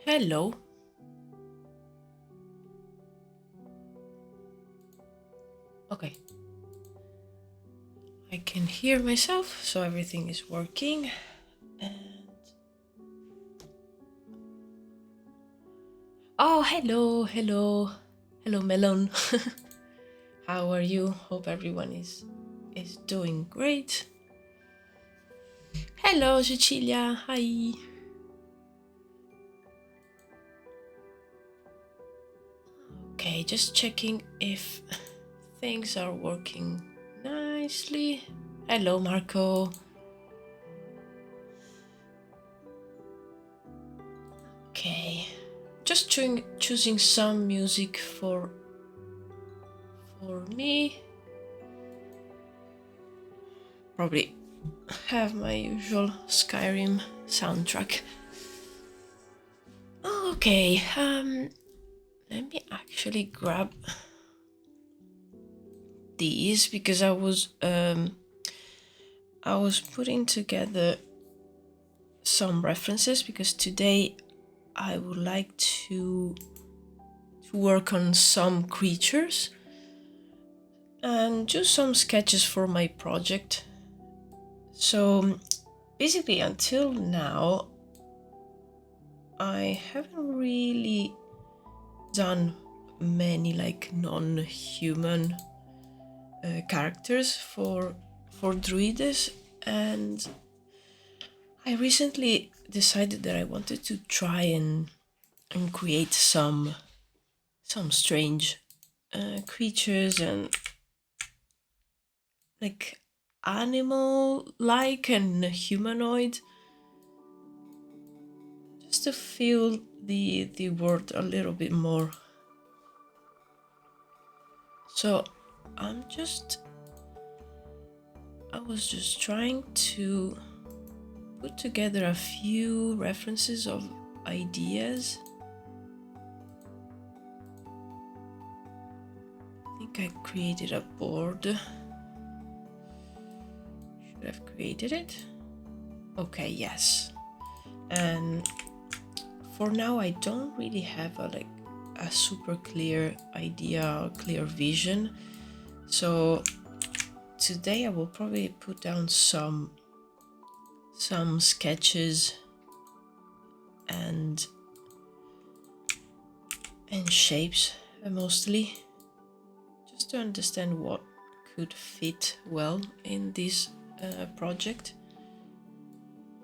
Hello. Okay. I can hear myself, so everything is working. And oh, hello, Melon. How are you? Hope everyone is doing great. Hello, Cecilia. Hi. Okay, just checking if things are working nicely. Hello, Marco. Okay, just choosing some music for me. Probably have my usual Skyrim soundtrack. Okay, let me actually grab these because I was putting together some references because today I would like to work on some creatures and do some sketches for my project. So basically until now I haven't really done many like non-human characters for Druides, and I recently decided that I wanted to try and create some strange creatures and like animal-like and humanoid, just to feel the world a little bit more. So I was just trying to put together a few references of ideas. I think I created a board. Should have created it. Okay, yes. And for now I don't really have a super clear idea or clear vision. So today I will probably put down some sketches and shapes mostly, just to understand what could fit well in this project.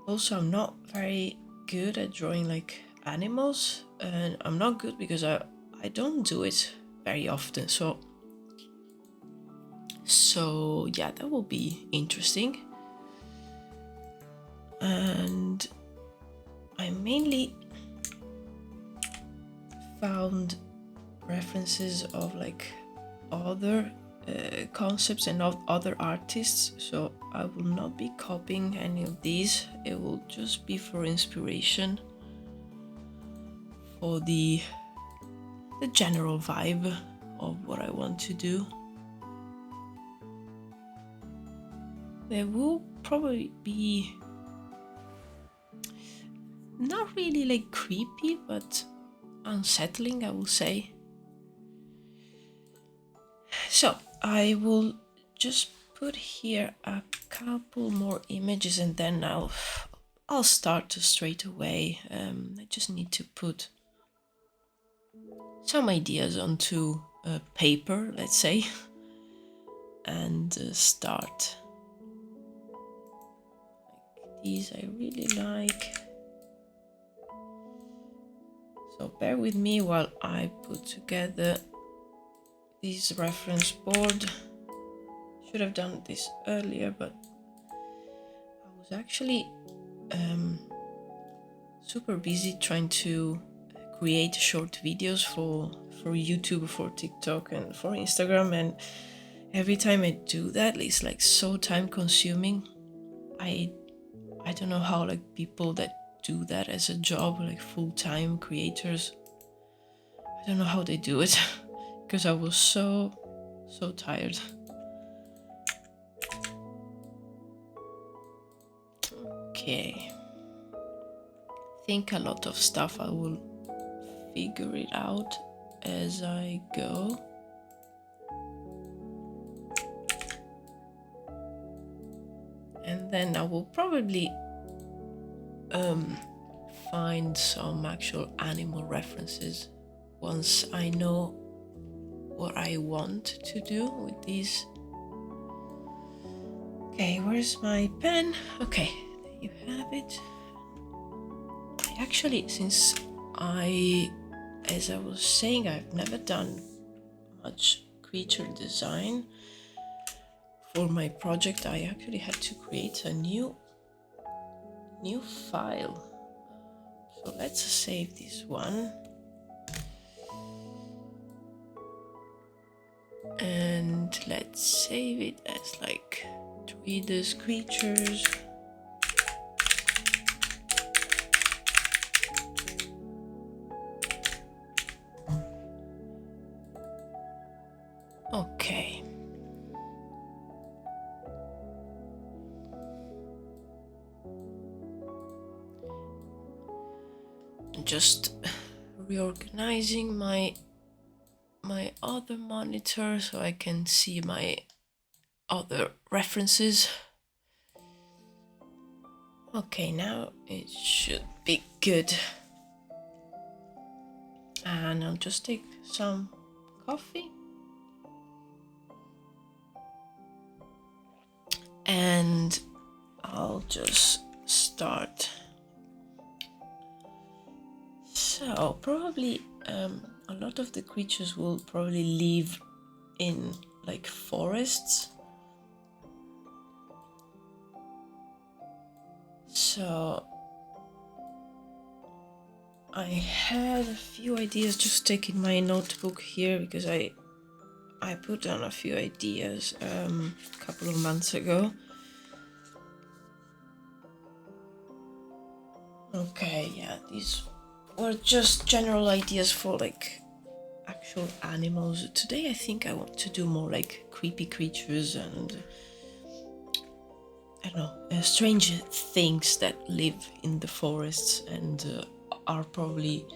Also, I'm not very good at drawing like animals, and I'm not good because I don't do it very often. So yeah, that will be interesting. And I mainly found references of like other concepts and of other artists, so I will not be copying any of these. It will just be for inspiration. for the general vibe of what I want to do. There will probably be not really like creepy, but unsettling, I will say. So I will just put here a couple more images and then I'll start straight away. I just need to put some ideas onto paper, let's say, and start. Like these I really like. So bear with me while I put together this reference board. Should have done this earlier, but I was actually super busy trying to create short videos for YouTube, for TikTok, and for Instagram, and every time I do that, it's like so time consuming. I don't know how like people that do that as a job, like full-time creators, I don't know how they do it because I was so tired. Okay, I think a lot of stuff I will figure it out as I go. And then I will probably find some actual animal references once I know what I want to do with these. Okay, where's my pen? Okay, there you have it. Actually, since as I was saying, I've never done much creature design for my project, I actually had to create a new file. So let's save this one. And let's save it as like Druwides creatures. Okay. Just reorganizing my other monitor so I can see my other references. Okay, now it should be good. And I'll just take some coffee. And I'll just start. So probably a lot of the creatures will probably live in like forests. So I had a few ideas, just taking my notebook here because I put down a few ideas a couple of months ago. Okay, yeah, these were just general ideas for like actual animals. Today I think I want to do more like creepy creatures and I don't know, strange things that live in the forests and are probably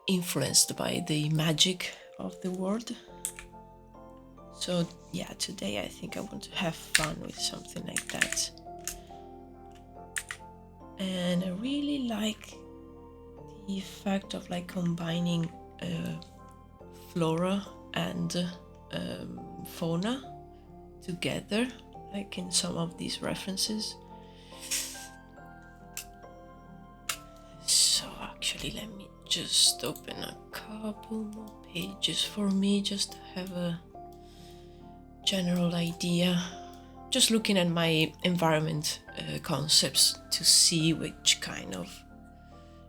influenced by the magic of the world. So yeah, today I think I want to have fun with something like that. And I really like the fact of like combining flora and fauna together, like in some of these references. So actually let me just open a couple more pages for me just to have a general idea. Just looking at my environment concepts to see which kind of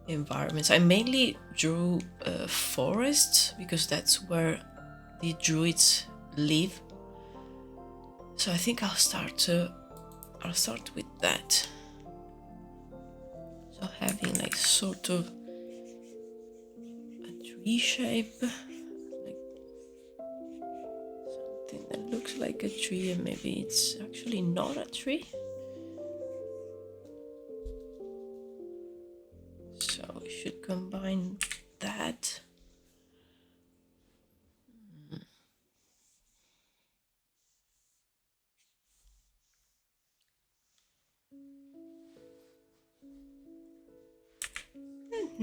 environments. I mainly drew forests because that's where the druids live. So I think I'll start with that. So having like sort of tree shape, like something that looks like a tree and maybe it's actually not a tree. So we should combine that.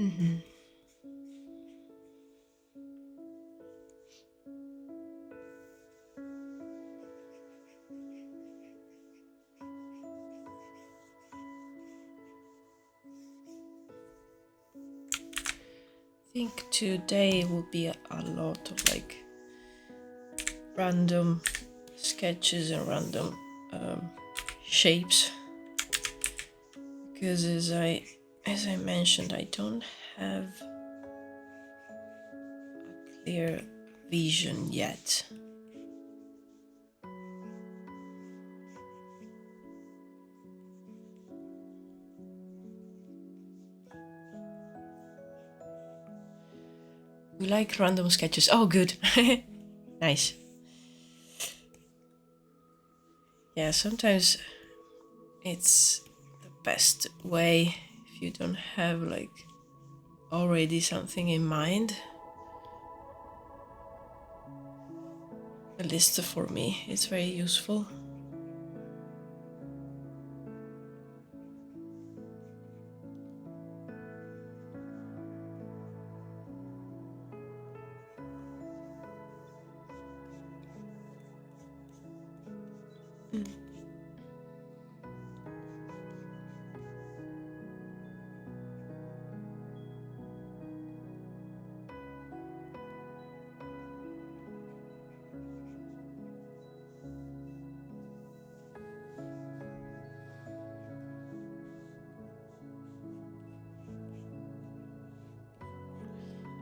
I think today will be a lot of like random sketches and random shapes, because as I mentioned, I don't have a clear vision yet. We like random sketches. Oh, good. Nice. Yeah, sometimes it's the best way if you don't have like already something in mind. A list for me, it's very useful.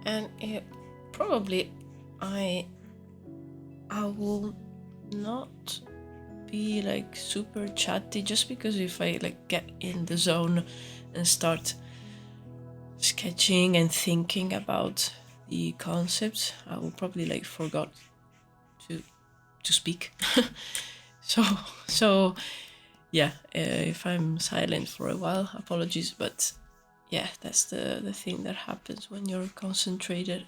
And it probably I will not be like super chatty, just because if I like get in the zone and start sketching and thinking about the concepts, I will probably like forgot to speak. so yeah, if I'm silent for a while, apologies, but yeah, that's the thing that happens when you're concentrated.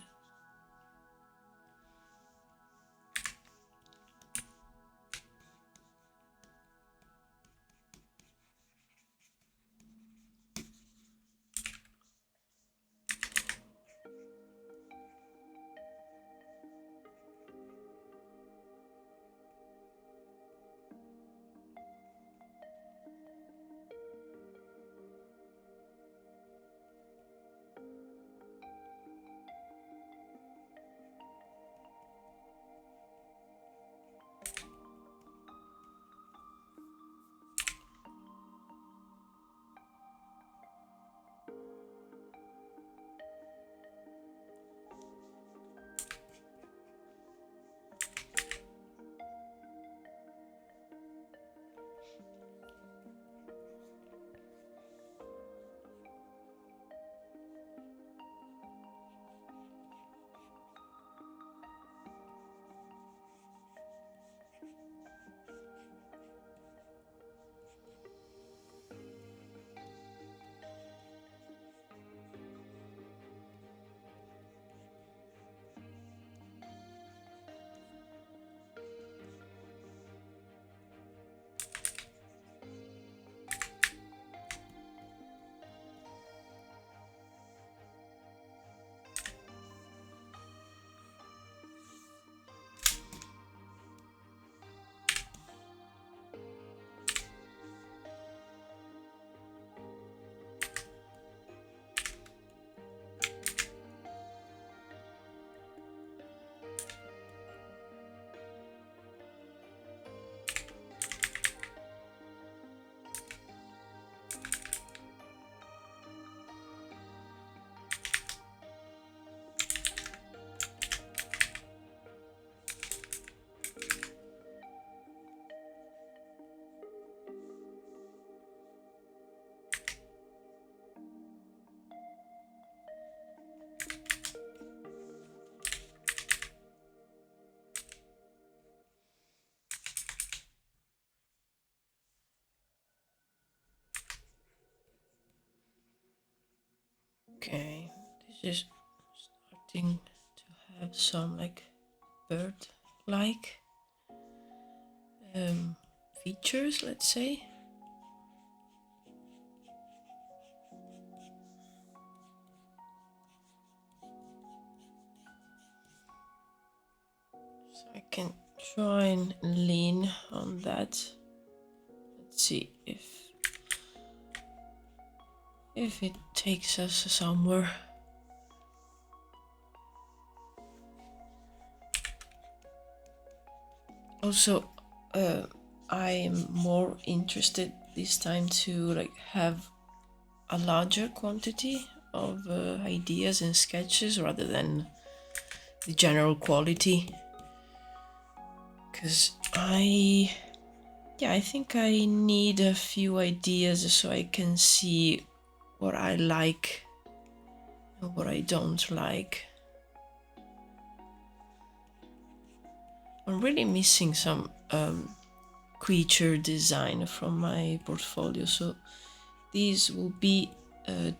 Okay, this is starting to have some like bird-like features, let's say. So I can try and lean on that. Let's see if it takes us somewhere. Also, I am more interested this time to like have a larger quantity of ideas and sketches rather than the general quality, because I think I need a few ideas so I can see what I like and what I don't like. I'm really missing some creature design from my portfolio, so these will be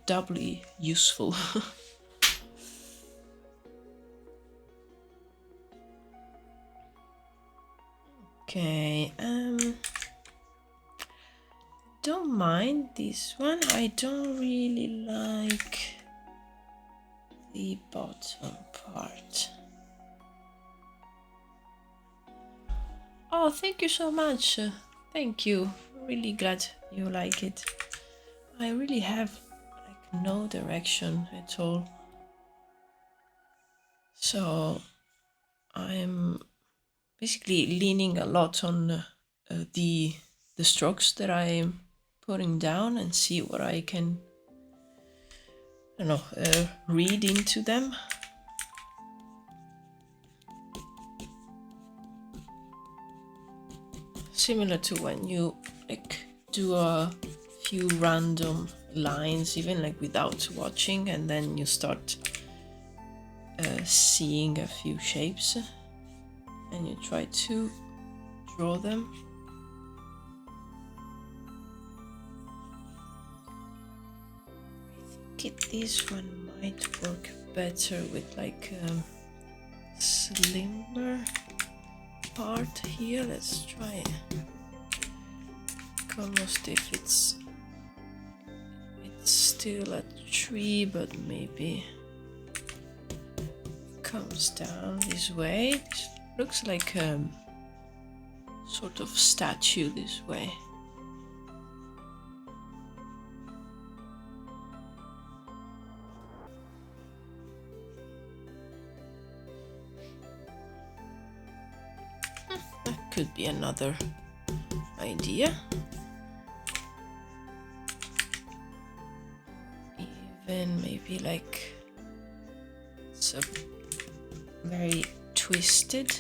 doubly useful. Okay, don't mind this one. I don't really like the bottom part. Oh, thank you so much. Thank you. Really glad you like it. I really have like no direction at all. So I'm basically leaning a lot on the strokes that I'm putting down and see what I can, I don't know, read into them. Similar to when you like do a few random lines, even like without watching, and then you start seeing a few shapes and you try to draw them. I think this one might work better with like a slimmer part here. Let's try it. Almost if it's still a tree, but maybe comes down this way. It looks like a sort of statue this way. That could be another idea. Even maybe like it's a very twisted.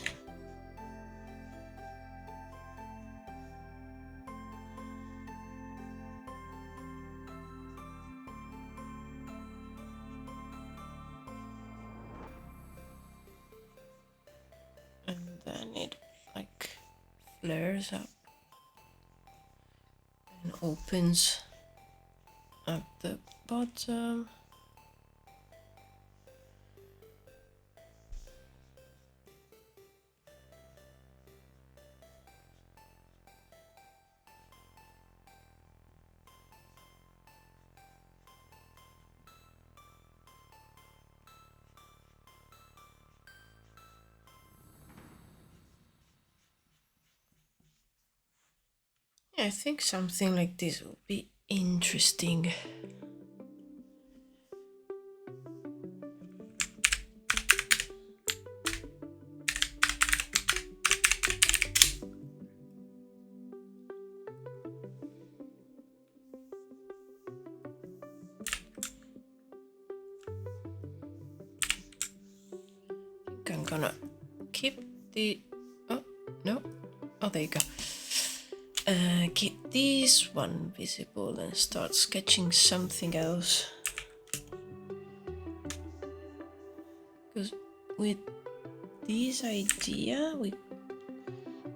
And then it like flares up and opens at the bottom. Yeah, I think something like this will be interesting. I think I'm gonna keep the, oh no, oh there you go. Keep this one visible and start sketching something else. Because with this idea,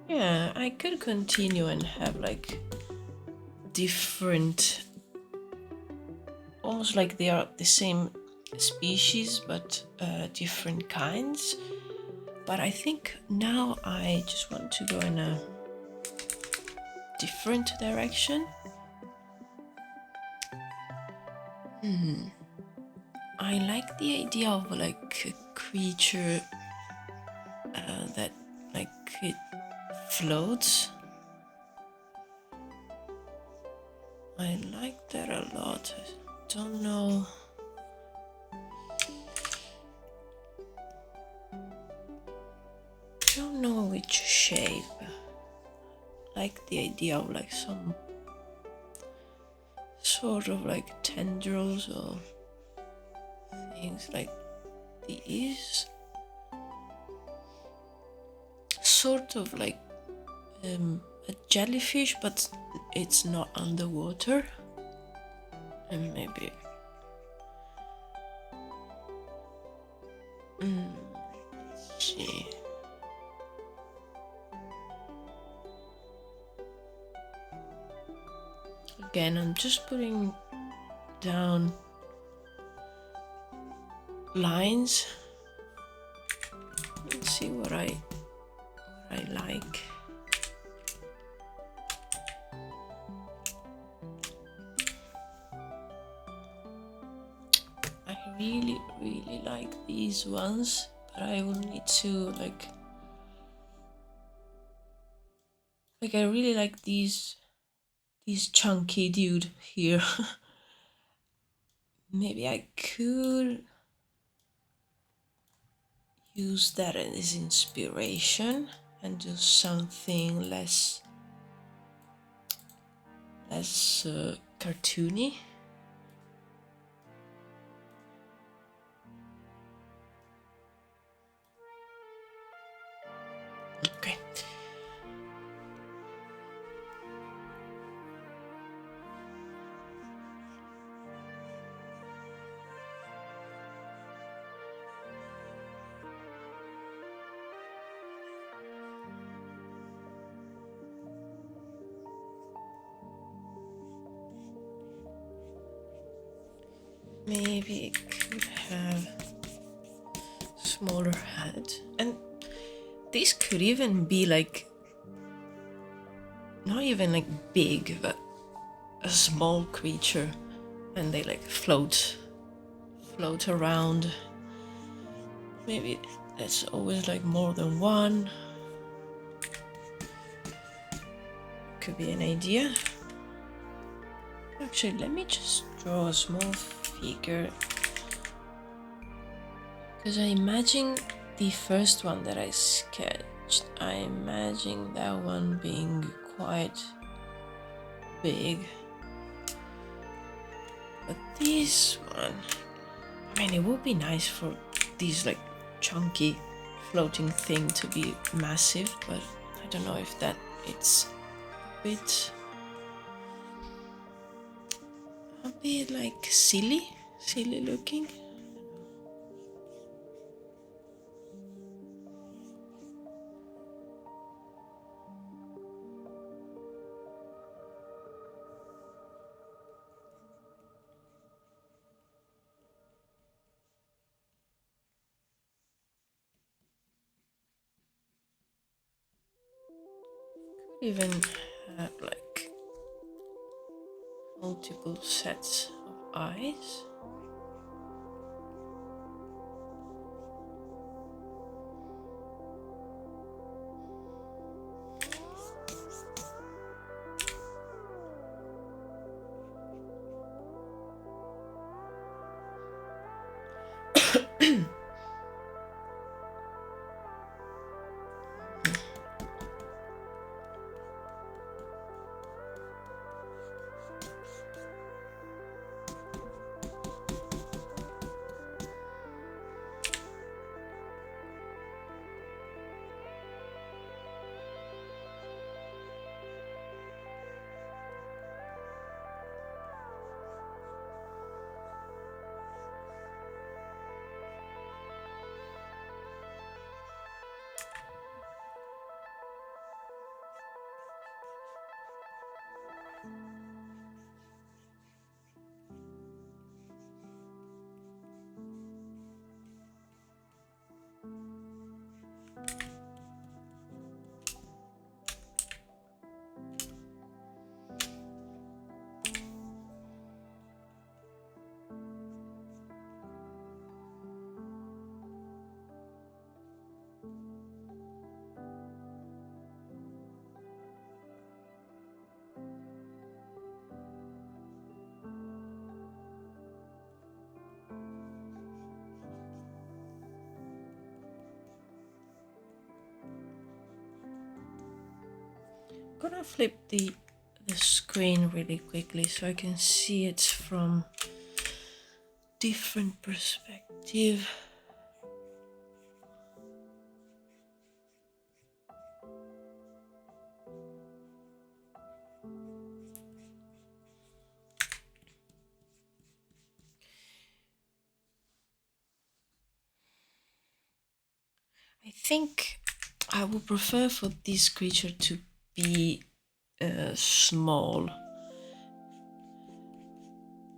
I could continue and have like different almost like they are the same species but different kinds. But I think now I just want to go in a different direction. I like the idea of like a creature that like it floats. I like that a lot. I don't know. I don't know which shape. I like the idea of like some sort of like tendrils or things like these. Sort of like a jellyfish, but it's not underwater. And maybe let's see. Again, I'm just putting down lines. Let's see what I like. I really like these ones, but I will need to like I really like these chunky dude here. Maybe I could use that as inspiration and do something less cartoony. Okay. Maybe it could have smaller head, and this could even be like not even like big, but a small creature, and they like float around. Maybe that's always like more than one. Could be an idea. Actually, let me just draw a small figure, because I imagine the first one that I sketched, I imagine that one being quite big. But this one, I mean, it would be nice for this like chunky floating thing to be massive, but I don't know if that it's a bit like silly looking. Could even have like multiple sets of eyes. gonna flip the screen really quickly so I can see it from different perspective. I think I would prefer for this creature to be small,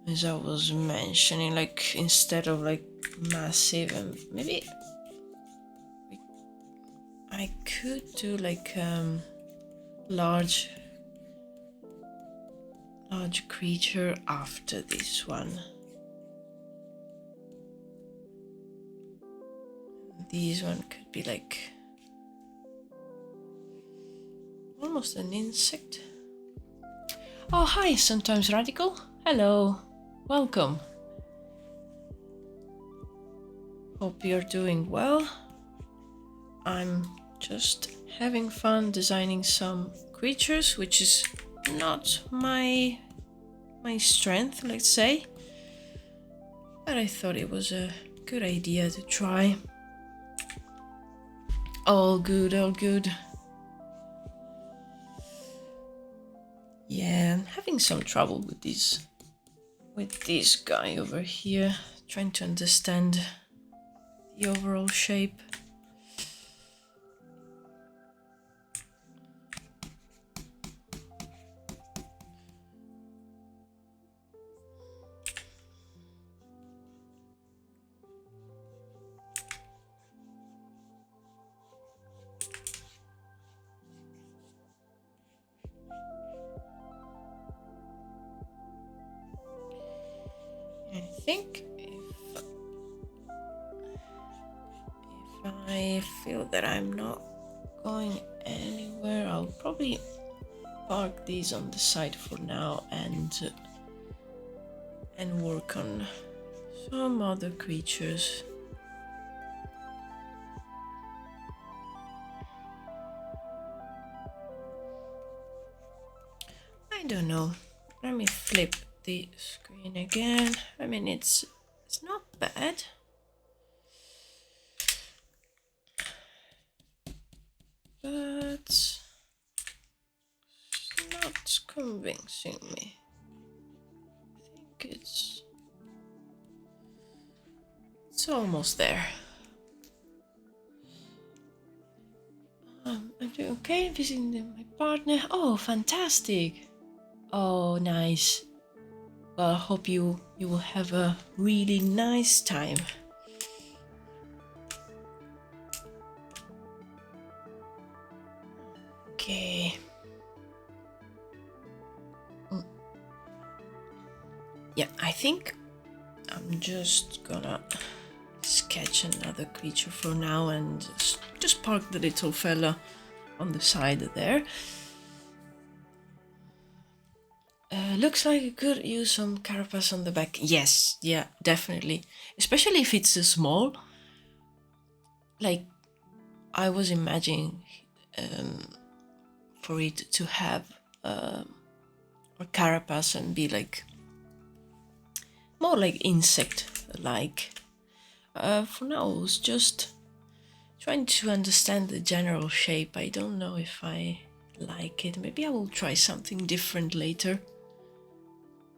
as I was mentioning, like instead of like massive. And maybe I could do like large creature after this one. This one could be like almost an insect. Oh, hi, sometimes radical. Hello, welcome. Hope you're doing well. I'm just having fun designing some creatures, which is not my strength, let's say. But I thought it was a good idea to try. All good, all good. Yeah, I'm having some trouble with this guy over here, trying to understand the overall shape. I think if I feel that I'm not going anywhere, I'll probably park these on the side for now and work on some other creatures. I don't know. Let me flip the screen again. I mean, it's not bad. But it's not convincing me. I think it's almost there. I'm doing okay, visiting my partner. Oh, fantastic. Oh, nice. Well, I hope you will have a really nice time. Okay. Yeah, I think I'm just gonna sketch another creature for now and just park the little fella on the side there. Looks like I could use some carapace on the back. Yes, yeah, definitely. Especially if it's small. Like, I was imagining for it to have a carapace and be like more like insect-like. For now, I was just trying to understand the general shape. I don't know if I like it. Maybe I will try something different later.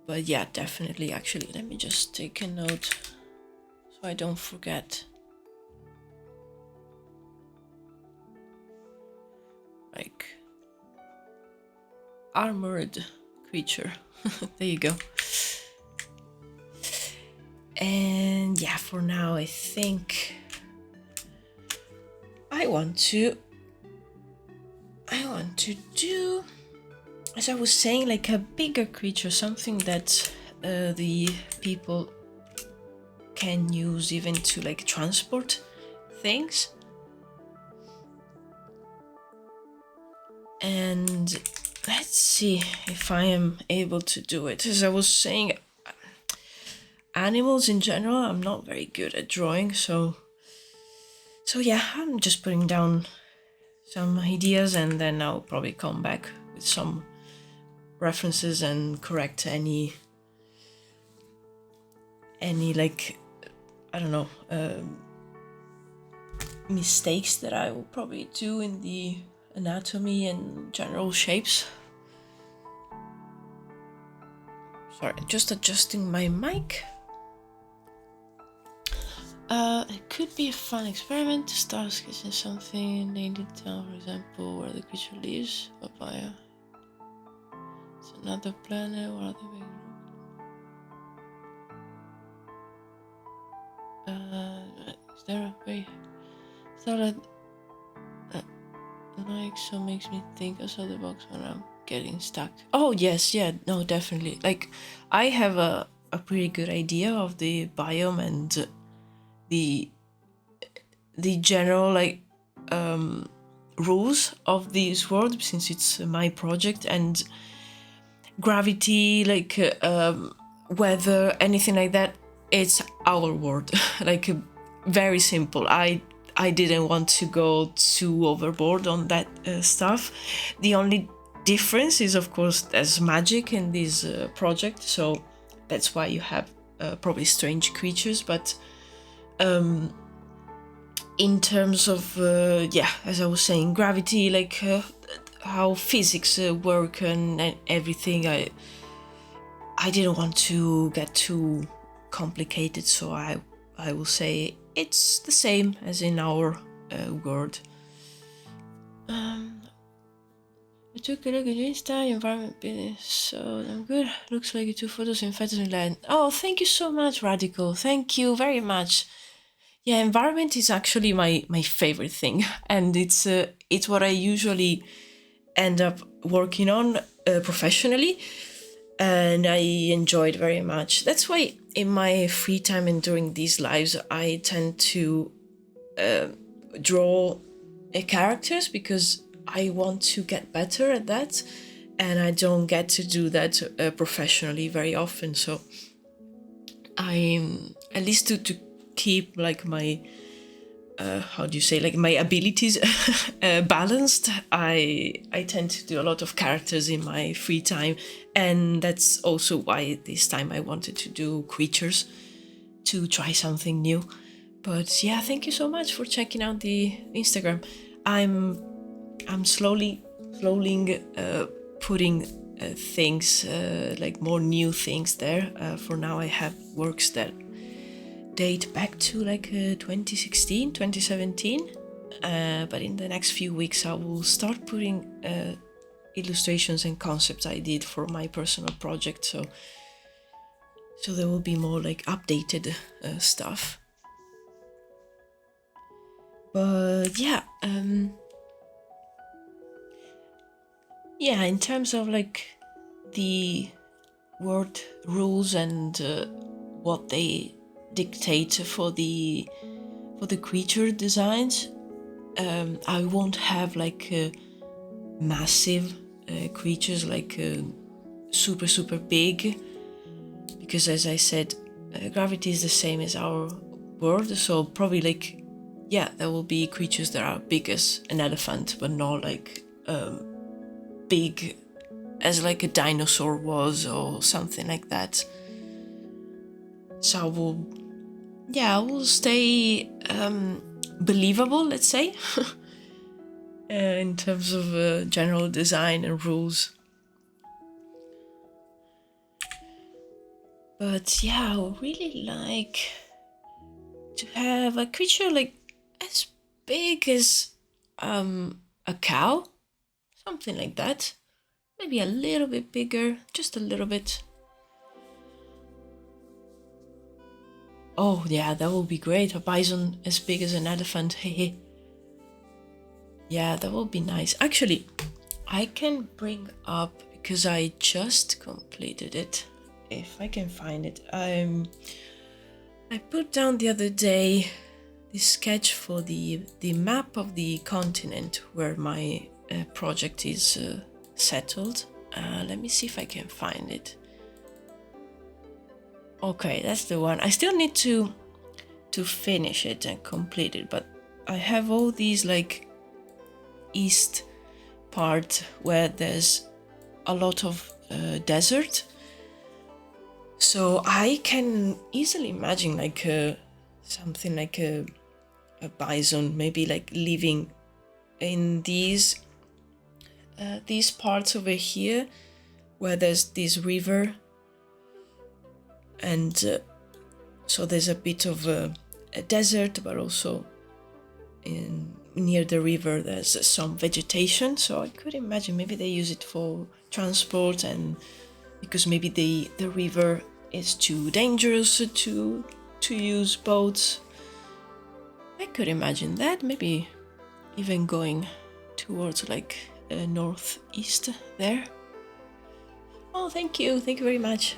But yeah, definitely. Actually, let me just take a note so I don't forget. Like, armored creature. There you go. And yeah, for now, I think I want to do, as I was saying, like a bigger creature, something that the people can use even to like transport things. And let's see if I am able to do it. As I was saying, animals in general, I'm not very good at drawing, so yeah, I'm just putting down some ideas and then I'll probably come back with some references and correct any like, I don't know, mistakes that I will probably do in the anatomy and general shapes. Sorry, just adjusting my mic. It could be a fun experiment to start sketching something, nail it down, for example, where the creature lives, papaya. It's another planet or other way. Is there a way? So that like so makes me think outside the box when I'm getting stuck. Oh yes, yeah, no, definitely. Like I have a pretty good idea of the biome and the general like rules of this world, since it's my project, and gravity, like weather, anything like that, it's our world. Like very simple. I didn't want to go too overboard on that stuff. The only difference is, of course, there's magic in this project, so that's why you have probably strange creatures. But in terms of yeah, as I was saying, gravity, like how physics work and everything, I didn't want to get too complicated, so I will say it's the same as in our world. I took a look at your Insta, environment business, so I'm good. Looks like you took photos in Fantasy Land. Oh, thank you so much, Radical. Thank you very much. Yeah, environment is actually my favorite thing, and it's what I usually end up working on professionally, and I enjoy it very much. That's why in my free time and during these lives, I tend to draw characters, because I want to get better at that, and I don't get to do that professionally very often. So I'm, at least to keep like my how do you say, like my abilities balanced, I tend to do a lot of characters in my free time, and that's also why this time I wanted to do creatures, to try something new. But yeah, thank you so much for checking out the Instagram. I'm slowly putting things like more new things there. For now I have works that date back to like 2016, 2017, but in the next few weeks I will start putting illustrations and concepts I did for my personal project, so there will be more like updated stuff. But yeah, yeah, in terms of like the word rules and what they dictate for the creature designs, I won't have like massive creatures, like super big, because as I said, gravity is the same as our world, so probably like, yeah, there will be creatures that are big as an elephant, but not like big as like a dinosaur was or something like that. So I will stay believable, let's say, in terms of general design and rules. But yeah, I would really like to have a creature like as big as a cow, something like that. Maybe a little bit bigger, just a little bit. Oh yeah, that would be great. A bison as big as an elephant, hehe. Yeah, that would be nice. Actually, I can bring up, because I just completed it, if I can find it. I put down the other day the sketch for the map of the continent where my project is settled. Let me see if I can find it. Okay, that's the one. I still need to finish it and complete it, but I have all these like east part where there's a lot of desert. So I can easily imagine like something like a bison, maybe like living in these parts over here where there's this river, and so there's a bit of a desert, but also near the river there's some vegetation. So I could imagine maybe they use it for transport, and because maybe the river is too dangerous to use boats. I could imagine that, maybe even going towards like northeast there. Oh, thank you very much.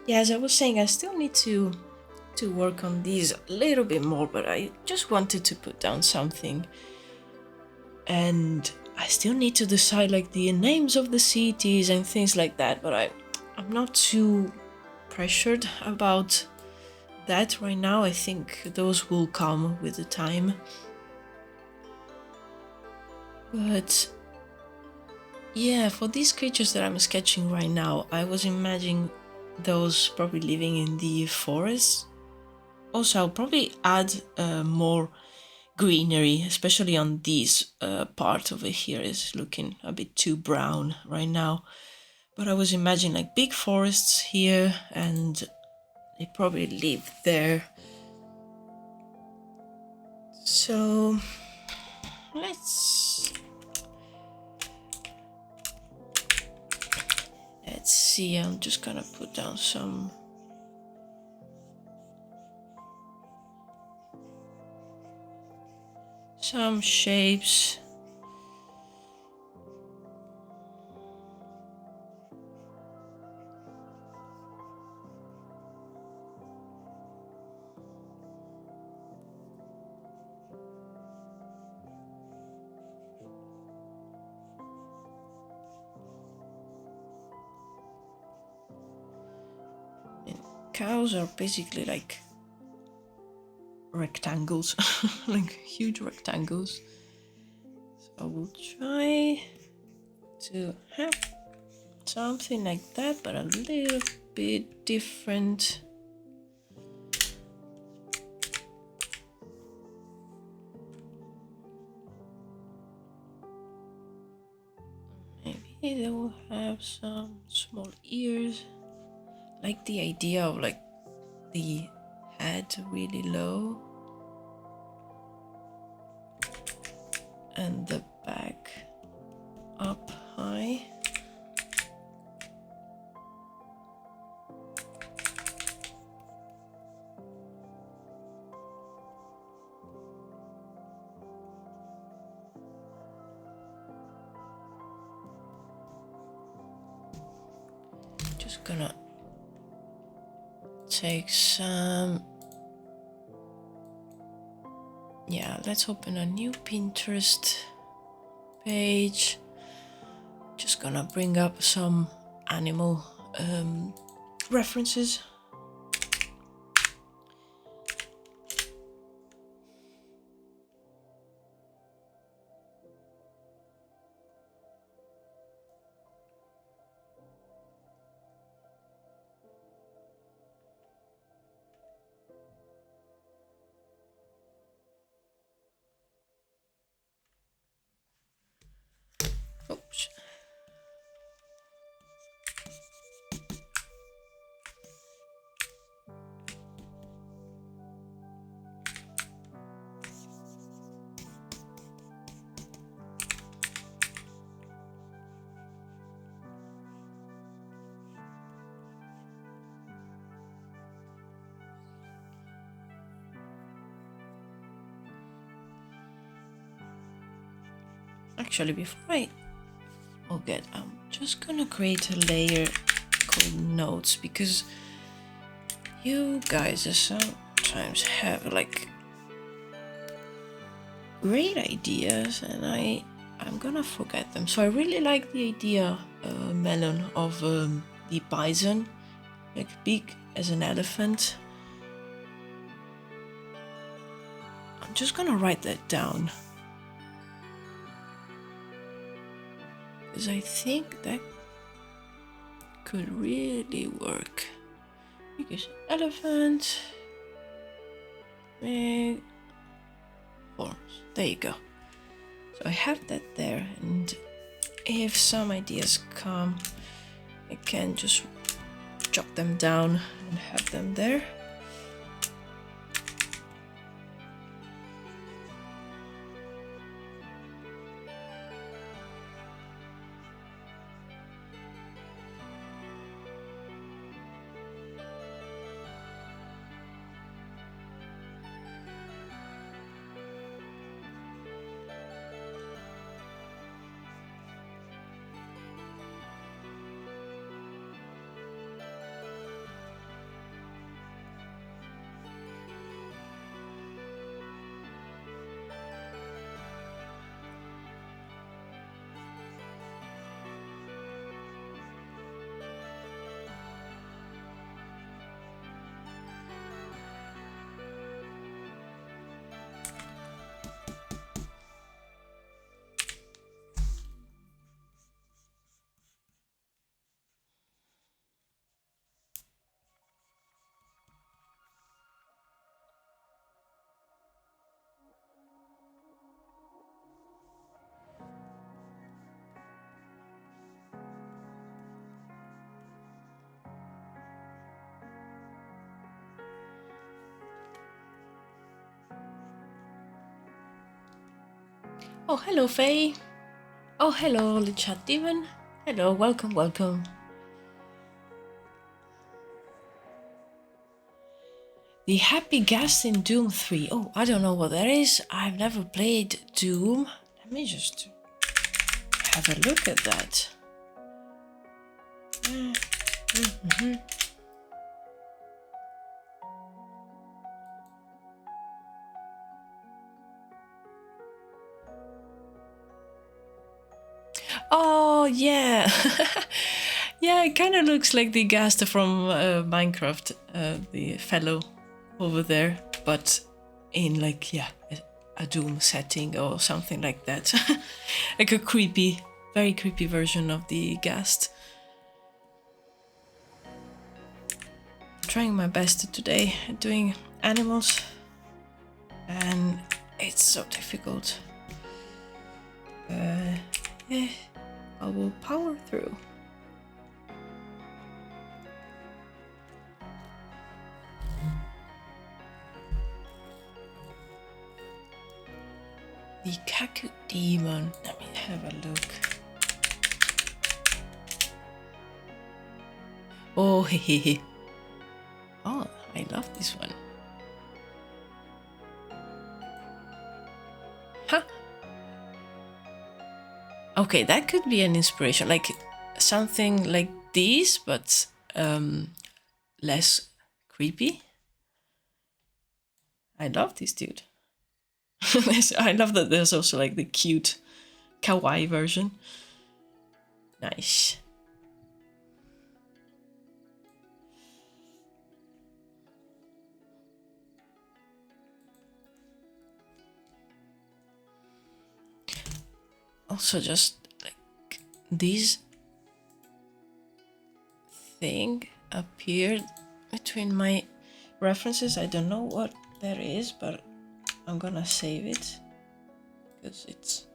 Yeah, as I was saying, I still need to work on these a little bit more, but I just wanted to put down something. And I still need to decide like the names of the cities and things like that, but I'm not too pressured about that right now. I think those will come with the time. But yeah, for these creatures that I'm sketching right now, I was imagining those probably living in the forest. Also, I'll probably add more greenery, especially on this part over here. Is looking a bit too brown right now. But I was imagining like big forests here, and they probably live there. So let's see. I'm just gonna put down some shapes. And cows are basically like rectangles, like huge rectangles. So I will try to have something like that, but a little bit different. Maybe they will have some small ears. Like the idea of like the head really low and the back up high. Just gonna take some. Yeah, let's open a new Pinterest page. Just gonna bring up some animal references. Oops. Actually, before I forget, I'm just gonna create a layer called notes, because you guys sometimes have like great ideas and I'm gonna forget them. So I really like the idea, Melon, of the bison, like big as an elephant. I'm just gonna write that down. because I think that could really work. Because elephant, big horns. There you go. So I have that there, and if some ideas come, I can just chop them down and have them there. Oh, hello, Faye. Oh, hello, Lichat Demon. Hello, welcome, welcome. The Happy Ghast in Doom 3. Oh, I don't know what that is. I've never played Doom. Let me just have a look at that. Oh, yeah. Yeah, it kind of looks like the Ghast from Minecraft, the fellow over there, but in like, yeah, a Doom setting or something like that. Like a creepy, very creepy version of the Ghast. I'm trying my best today doing animals, and it's so difficult. Yeah, I will power through. The Kaku Demon. Let me have a look. Oh, hehehe. Oh, I love this one. Huh. Okay, that could be an inspiration, like something like this, but less creepy. I love this dude. I love that there's also like the cute kawaii version. Nice. Also, just like this thing appeared between my references. I don't know what that is, but I'm gonna save it because it's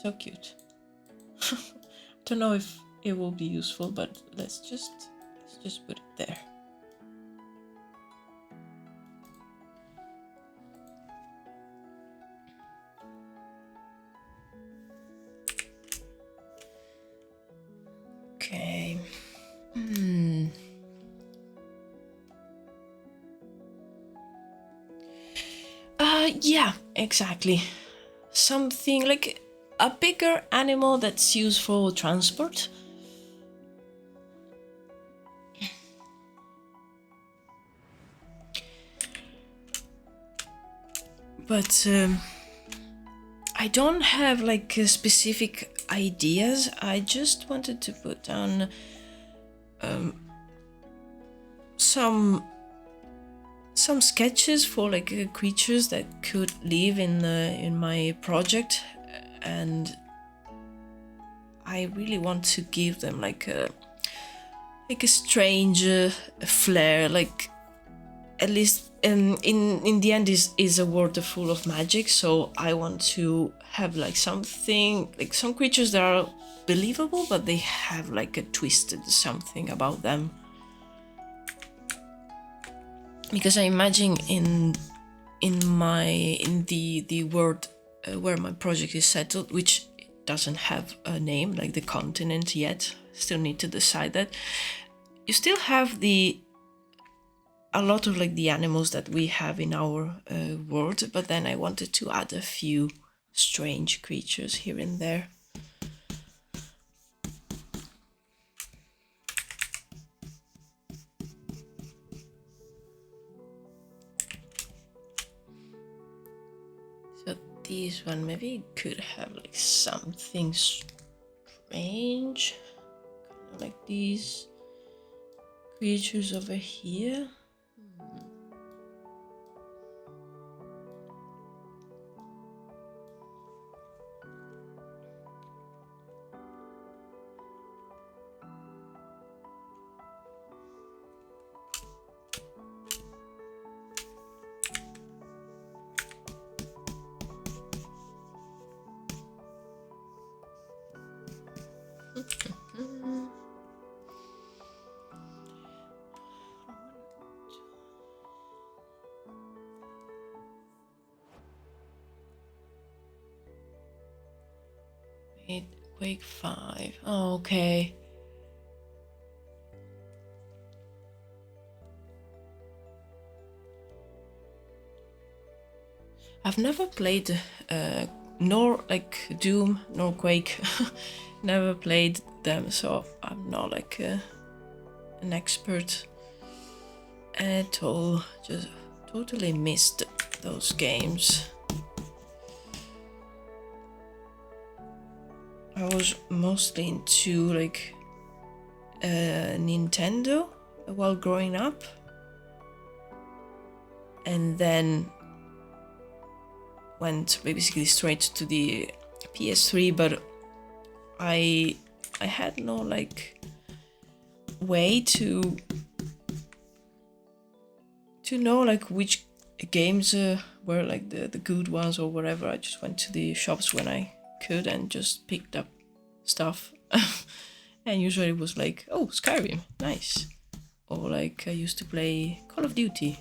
so cute. Don't know if it will be useful, but let's just put it there. Okay. Yeah, exactly. Something like a bigger animal that's used for transport. But I don't have like specific ideas. I just wanted to put down some sketches for like creatures that could live in my project, and I really want to give them like a strange flair, like at least in the end is a world full of magic, so I want to have like something, like some creatures that are believable but they have like a twisted something about them, because I imagine in the world where my project is settled, which doesn't have a name, like the continent yet, still need to decide that, you still have a lot of like the animals that we have in our world, but then I wanted to add a few strange creatures here and there. So this one maybe could have like something strange, kind of like these creatures over here. Quake 5. Oh, okay. I've never played nor like Doom nor Quake. Never played them, so I'm not like an expert at all. Just totally missed those games. I was mostly into like Nintendo while growing up, and then went basically straight to the PS3, but I had no like way to know like which games were like the good ones or whatever. I just went to the shops when I could and just picked up stuff. And usually it was like, oh, Skyrim, nice. Or like I used to play Call of Duty.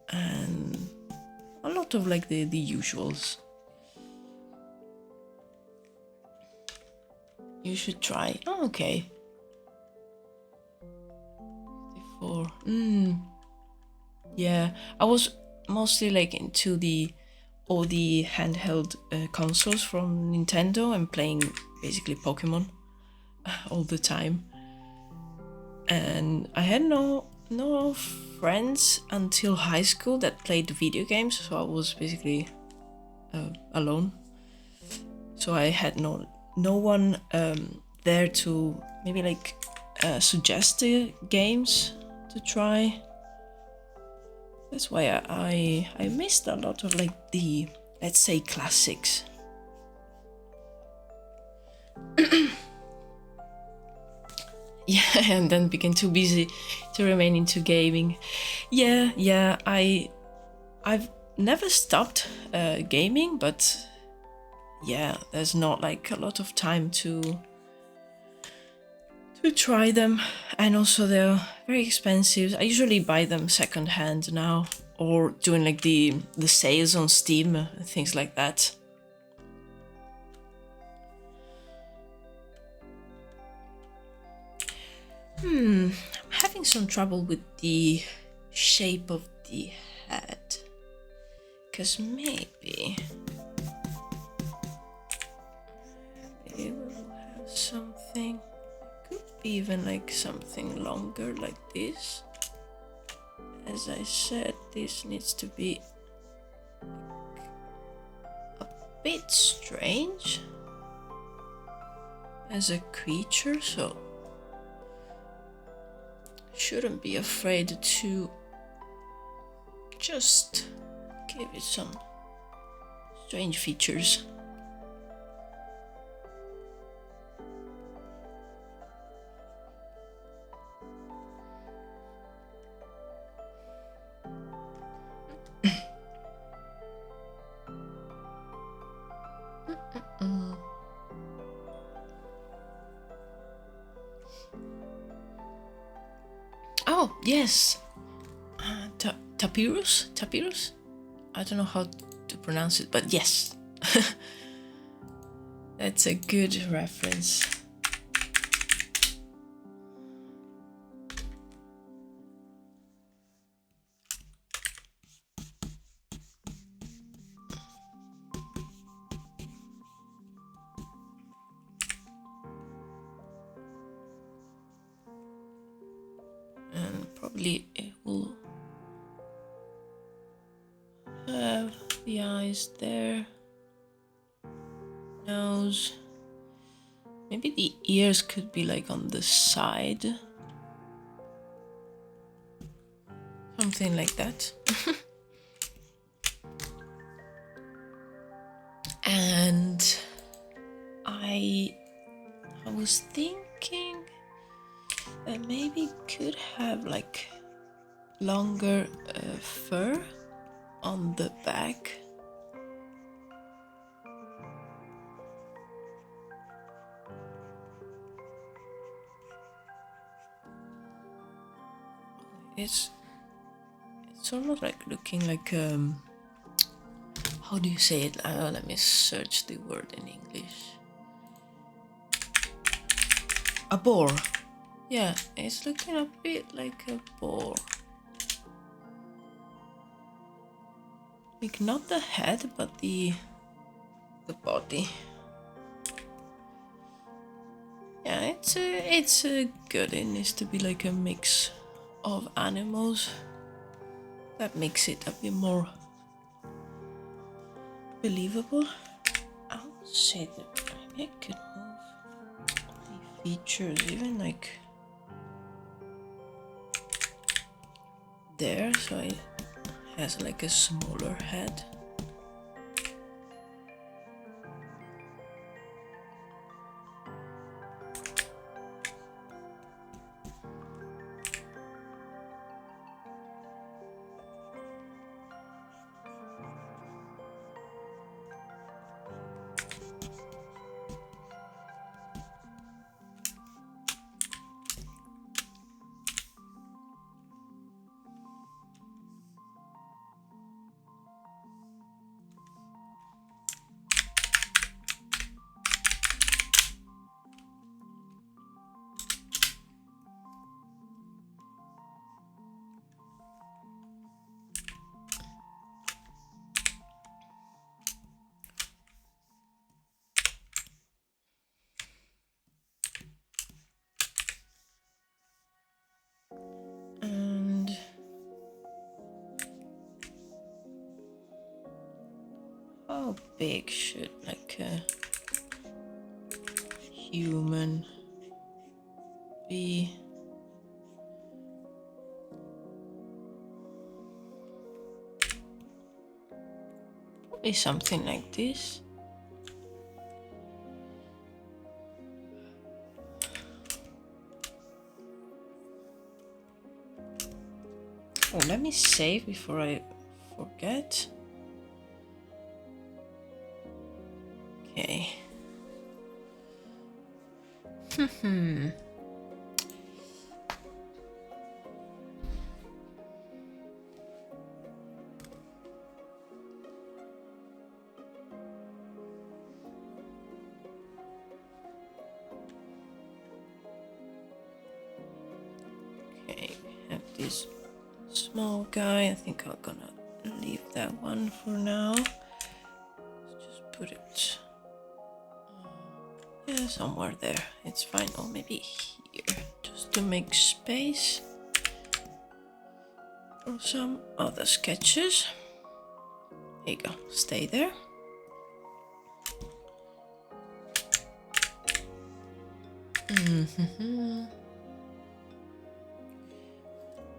And a lot of like the usuals. You should try. Oh, okay. 54. Yeah, I was mostly like into all the handheld consoles from Nintendo and playing basically Pokemon all the time. And I had no friends until high school that played video games, so I was basically alone. So I had no one there to maybe like suggest the games to try. That's why I missed a lot of like the, let's say, classics. Yeah, and then became too busy to remain into gaming. Yeah, I've never stopped gaming, but yeah, there's not like a lot of time to try them, and also they're very expensive. I usually buy them secondhand now, or doing like the sales on Steam, things like that. I'm having some trouble with the shape of the head, because maybe we'll have something. Could be even like something longer like this. As I said, this needs to be a bit strange as a creature, so shouldn't be afraid to just give it some strange features. Oh, yes! Tapirus? Tapirus? I don't know how to pronounce it, but yes! That's a good reference. And probably it will have the eyes there, nose. Maybe the ears could be like on the side. Something like that. And I was thinking that maybe could have like longer fur on the back. It's almost like looking like how do you say it? Let me search the word in English. A boar. Yeah, it's looking a bit like a boar. Like not the head, but the body. Yeah, it's good. It needs to be like a mix of animals. That makes it a bit more believable. I would say that maybe I could move the features even like there, so it has like a smaller head. And how big should like a human be? Probably something like this. Oh, let me save before I forget. Okay. Okay, we have this small guy. I think I'm gonna leave that one for now. Let's just put it yeah, somewhere there. It's fine. Or maybe here, just to make space for some other sketches. There you go. Stay there.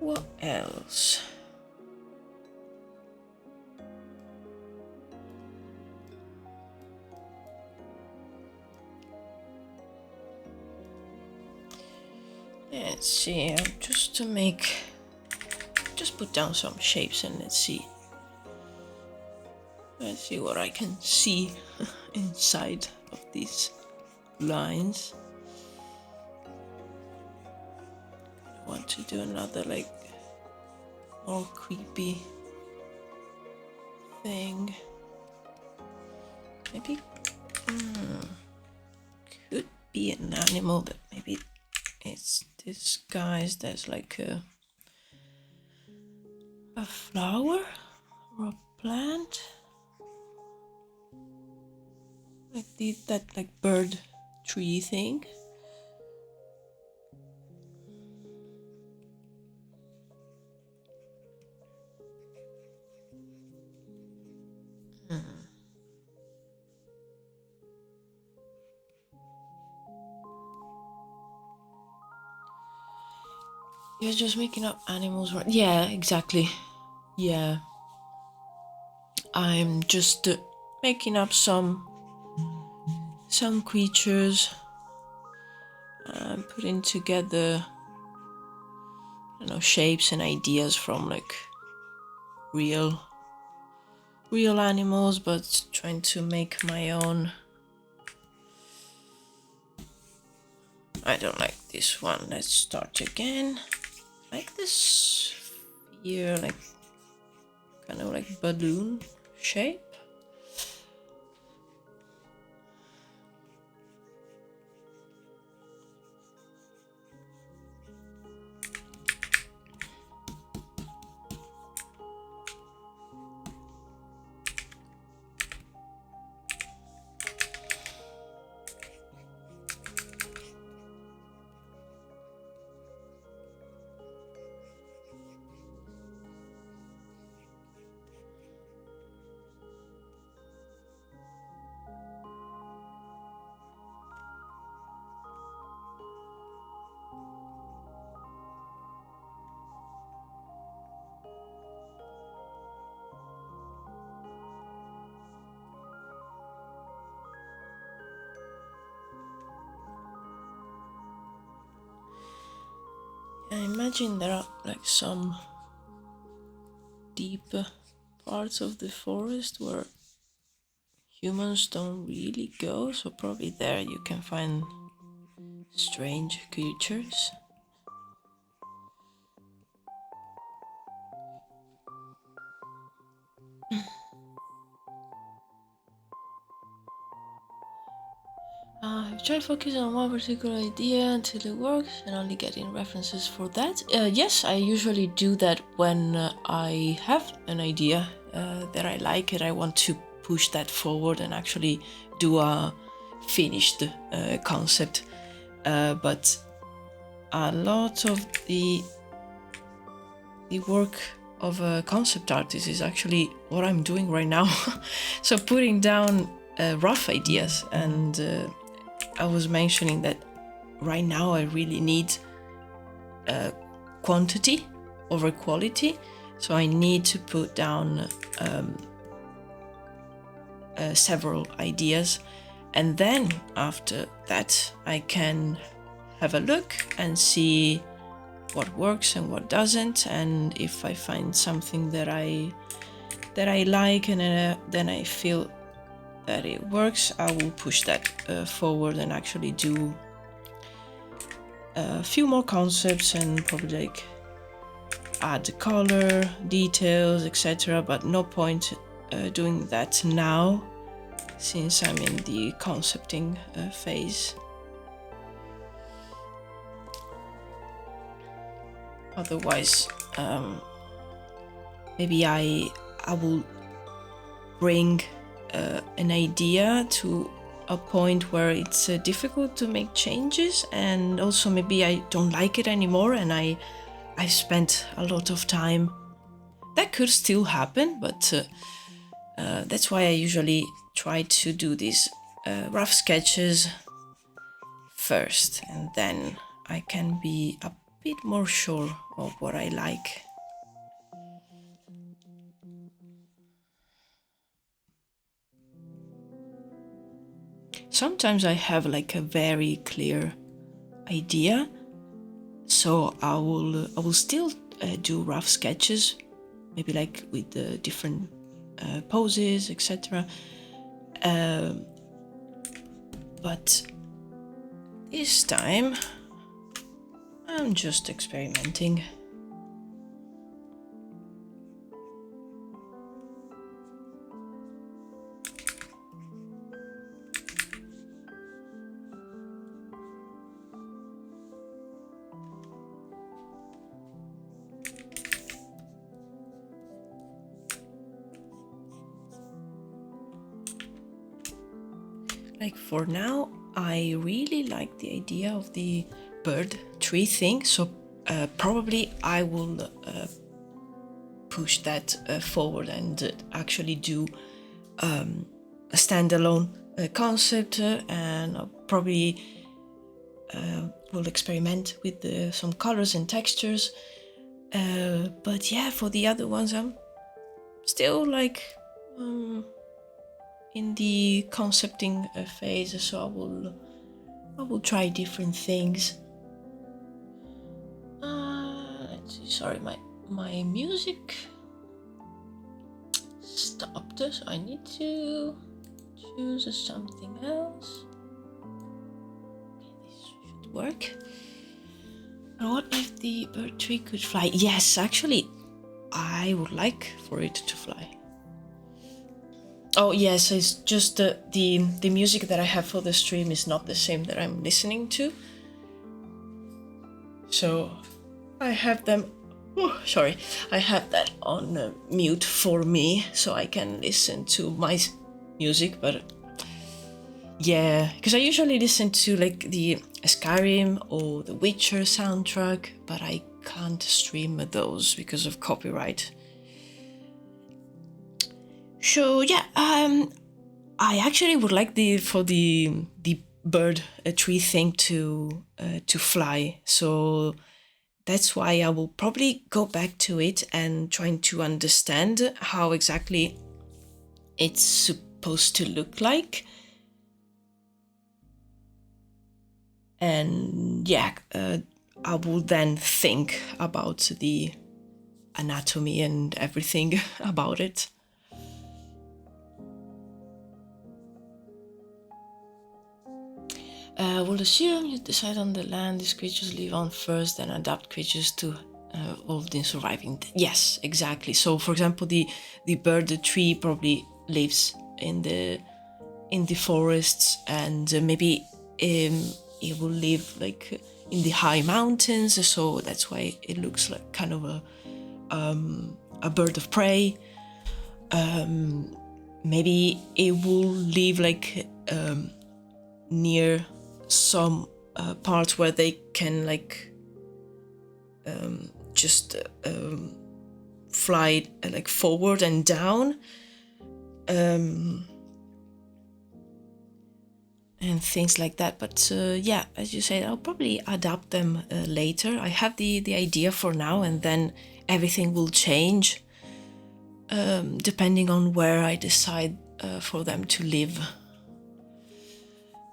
What else? Let's see, just to make, just put down some shapes and let's see. Let's see what I can see inside of these lines. want to do another like more creepy thing. Maybe could be an animal, but maybe it's disguised as like a flower or a plant, like that like bird tree thing. You're just making up animals, right? Yeah, exactly. Yeah. I'm just making up some creatures, putting together, I don't know, shapes and ideas from like real animals, but trying to make my own. I don't like this one. Let's start again. I like this here, like kind of like balloon shape. I imagine there are like some deep parts of the forest where humans don't really go, so probably there you can find strange creatures. I've tried focusing on one particular idea until it works and only getting references for that. Yes, I usually do that when I have an idea that I like and I want to push that forward and actually do a finished concept. But a lot of the work of a concept artist is actually what I'm doing right now. So putting down rough ideas, and I was mentioning that right now I really need quantity over quality, so I need to put down several ideas, and then after that I can have a look and see what works and what doesn't, and if I find something that I like and then I feel that it works, I will push that forward and actually do a few more concepts and probably like add color, details, etc. But no point doing that now since I'm in the concepting phase. Otherwise, maybe I will bring an idea to a point where it's difficult to make changes, and also maybe I don't like it anymore and I've spent a lot of time. That could still happen, but that's why I usually try to do these rough sketches first, and then I can be a bit more sure of what I like. Sometimes I have like a very clear idea, so I will still do rough sketches, maybe like with the different poses, etc. But this time I'm just experimenting. Like for now, I really like the idea of the bird tree thing, so probably I will push that forward and actually do a standalone concept, and I'll probably will experiment with some colors and textures. But yeah, for the other ones, I'm still like in the concepting phase, so I will try different things. Let's see. Sorry, my music stopped, so I need to choose something else. Okay, this should work. And what if the bird tree could fly? Yes, actually, I would like for it to fly. Oh yes, it's just the music that I have for the stream is not the same that I'm listening to. So I have them. Oh, sorry, I have that on mute for me, so I can listen to my music. But yeah, because I usually listen to like the Skyrim or the Witcher soundtrack, but I can't stream those because of copyright. So yeah, I actually would like for the bird tree thing to fly. So that's why I will probably go back to it and trying to understand how exactly it's supposed to look like. And yeah, I will then think about the anatomy and everything about it. We'll assume you decide on the land these creatures live on first, then adapt creatures to evolved in surviving. Yes, exactly. So, for example, the bird tree probably lives in the forests, and maybe it will live like in the high mountains. So that's why it looks like kind of a bird of prey. Maybe it will live like near some parts where they can like just fly like forward and down, and things like that. But yeah, as you said, I'll probably adapt them later. I have the idea for now, and then everything will change depending on where I decide for them to live.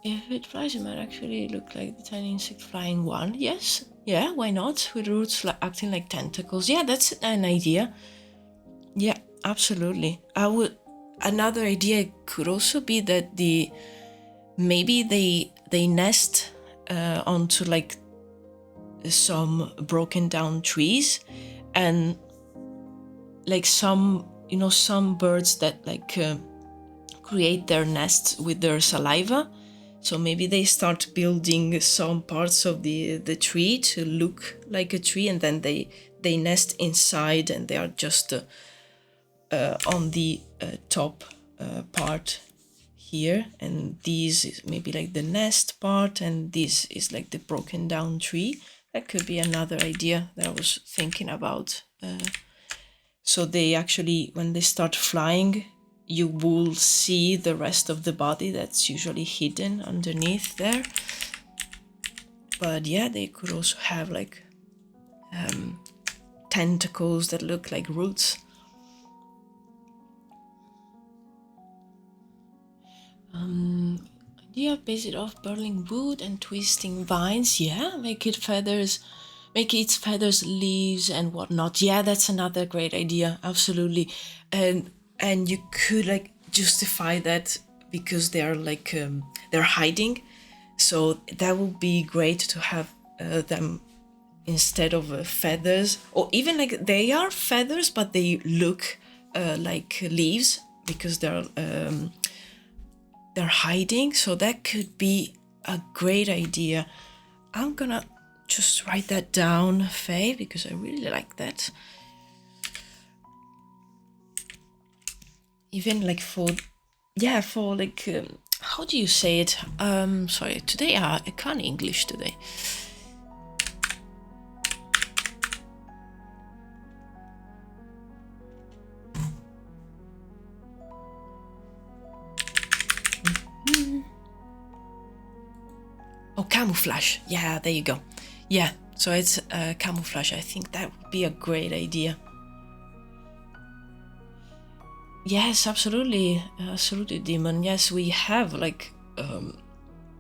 If it flies, it might actually look like the tiny insect flying one. Yes, yeah, why not? With roots acting like tentacles. Yeah, that's an idea. Yeah, absolutely. Another idea could also be that maybe they nest onto like some broken down trees, and like some birds that like create their nests with their saliva. So maybe they start building some parts of the tree to look like a tree, and then they nest inside, and they are just on the top part here, and this is maybe like the nest part, and this is like the broken down tree. That could be another idea that I was thinking about. So they actually, when they start flying, you will see the rest of the body that's usually hidden underneath there. But yeah, they could also have like tentacles that look like roots. Idea, base it off burning wood and twisting vines. Yeah, make its feathers, leaves and whatnot. Yeah, that's another great idea. Absolutely. And you could like justify that because they're like they're hiding, so that would be great to have them instead of feathers, or even like they are feathers but they look like leaves because they're hiding. So that could be a great idea. I'm gonna just write that down, Faye, because I really like that. Even like for like how do you say it? Sorry, today I can't English today. Oh, camouflage. Yeah, there you go. Yeah, so it's camouflage. I think that would be a great idea. Yes, absolutely, absolutely, Demon. Yes, we have like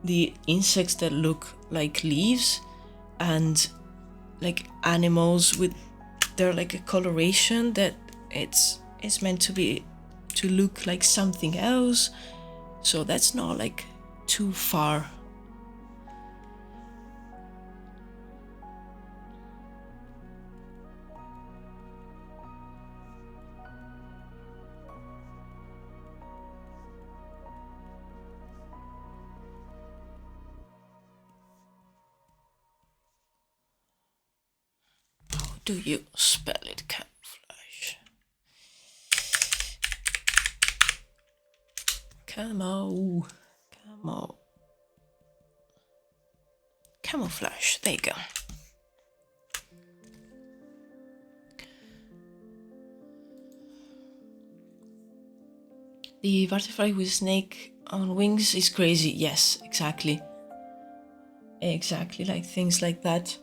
the insects that look like leaves, and like animals with their like a coloration that it's meant to look like something else. So that's not like too far. How do you spell it? Camouflage. Camouflage. There you go. The butterfly with snake on wings is crazy. Yes, exactly. Exactly, like things like that.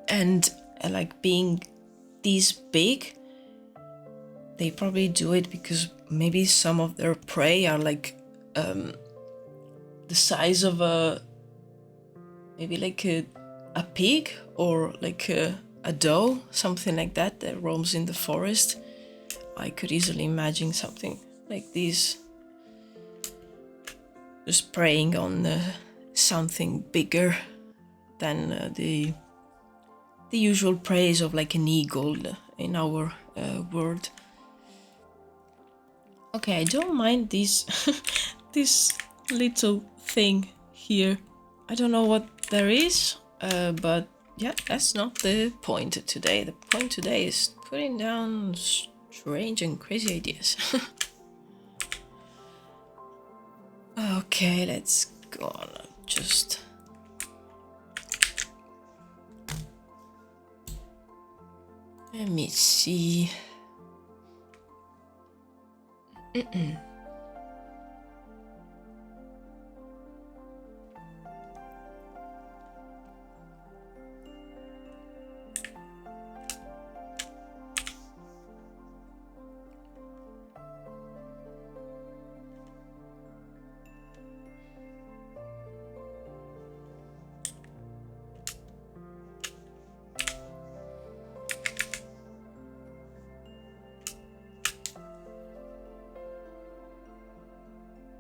And like being this big, they probably do it because maybe some of their prey are like the size of maybe like a pig or like a doe, something like that roams in the forest. I could easily imagine something like this, just preying on something bigger than the usual prey of like an eagle in our world. Okay, I don't mind this this little thing here. I don't know what there is, but yeah, that's not the point today. The point today is putting down strange and crazy ideas. Okay, let's go on. Just let me see.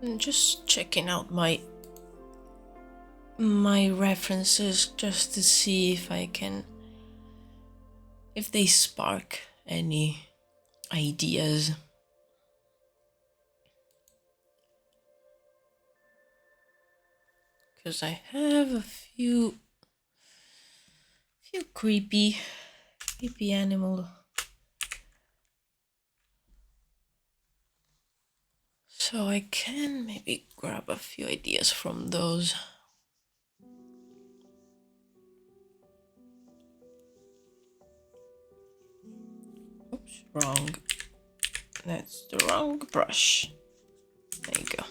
I'm just checking out my references just to see if they spark any ideas. Because I have a few creepy animal. So I can maybe grab a few ideas from those. Oops, wrong. That's the wrong brush. There you go.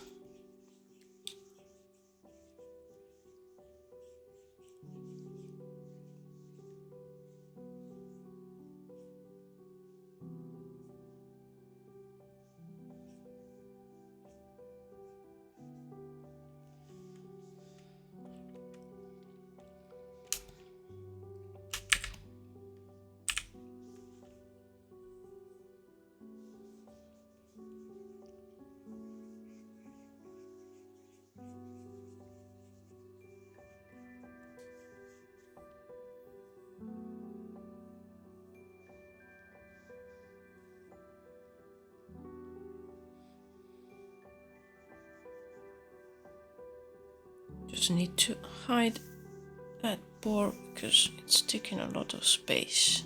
Just need to hide that board because it's taking a lot of space.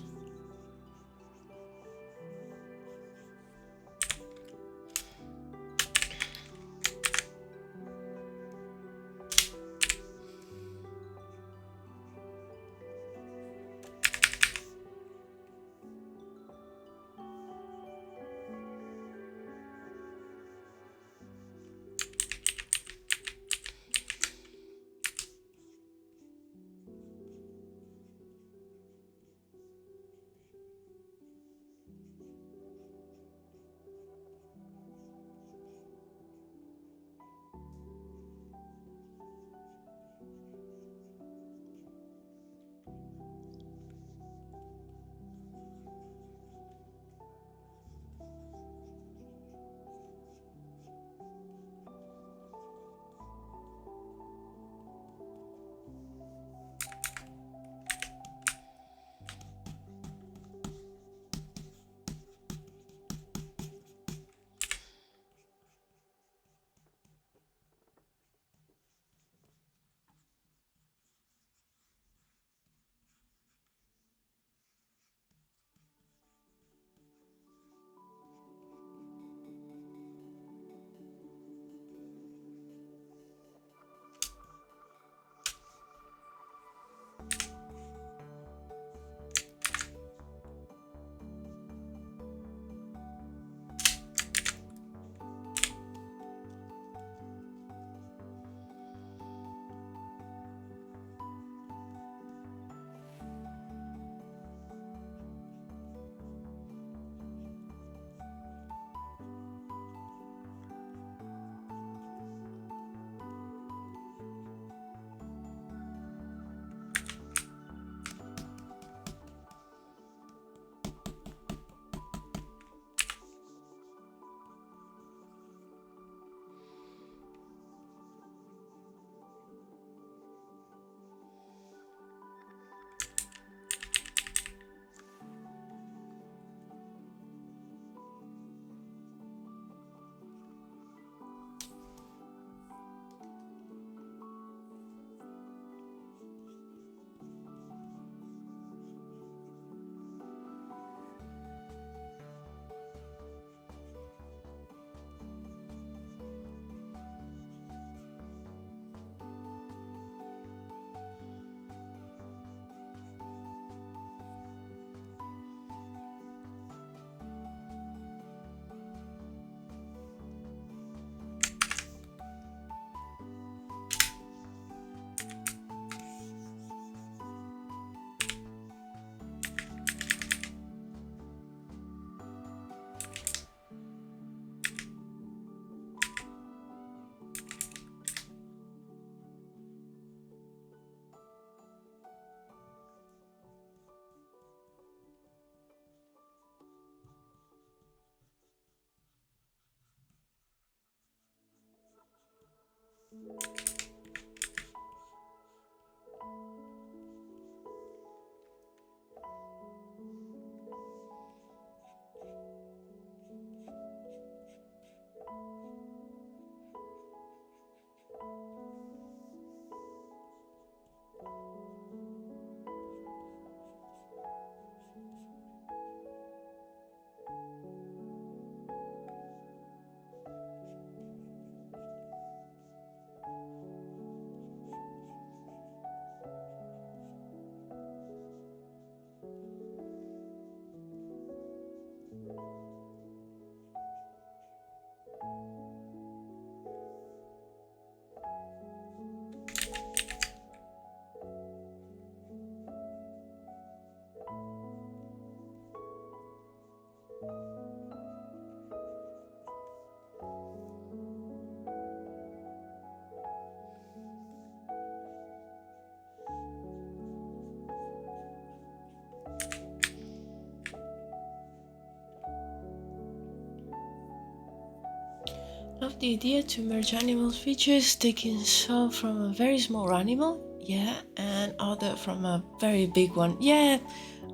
Love the idea to merge animal features, taking some from a very small animal, yeah, and other from a very big one. Yeah,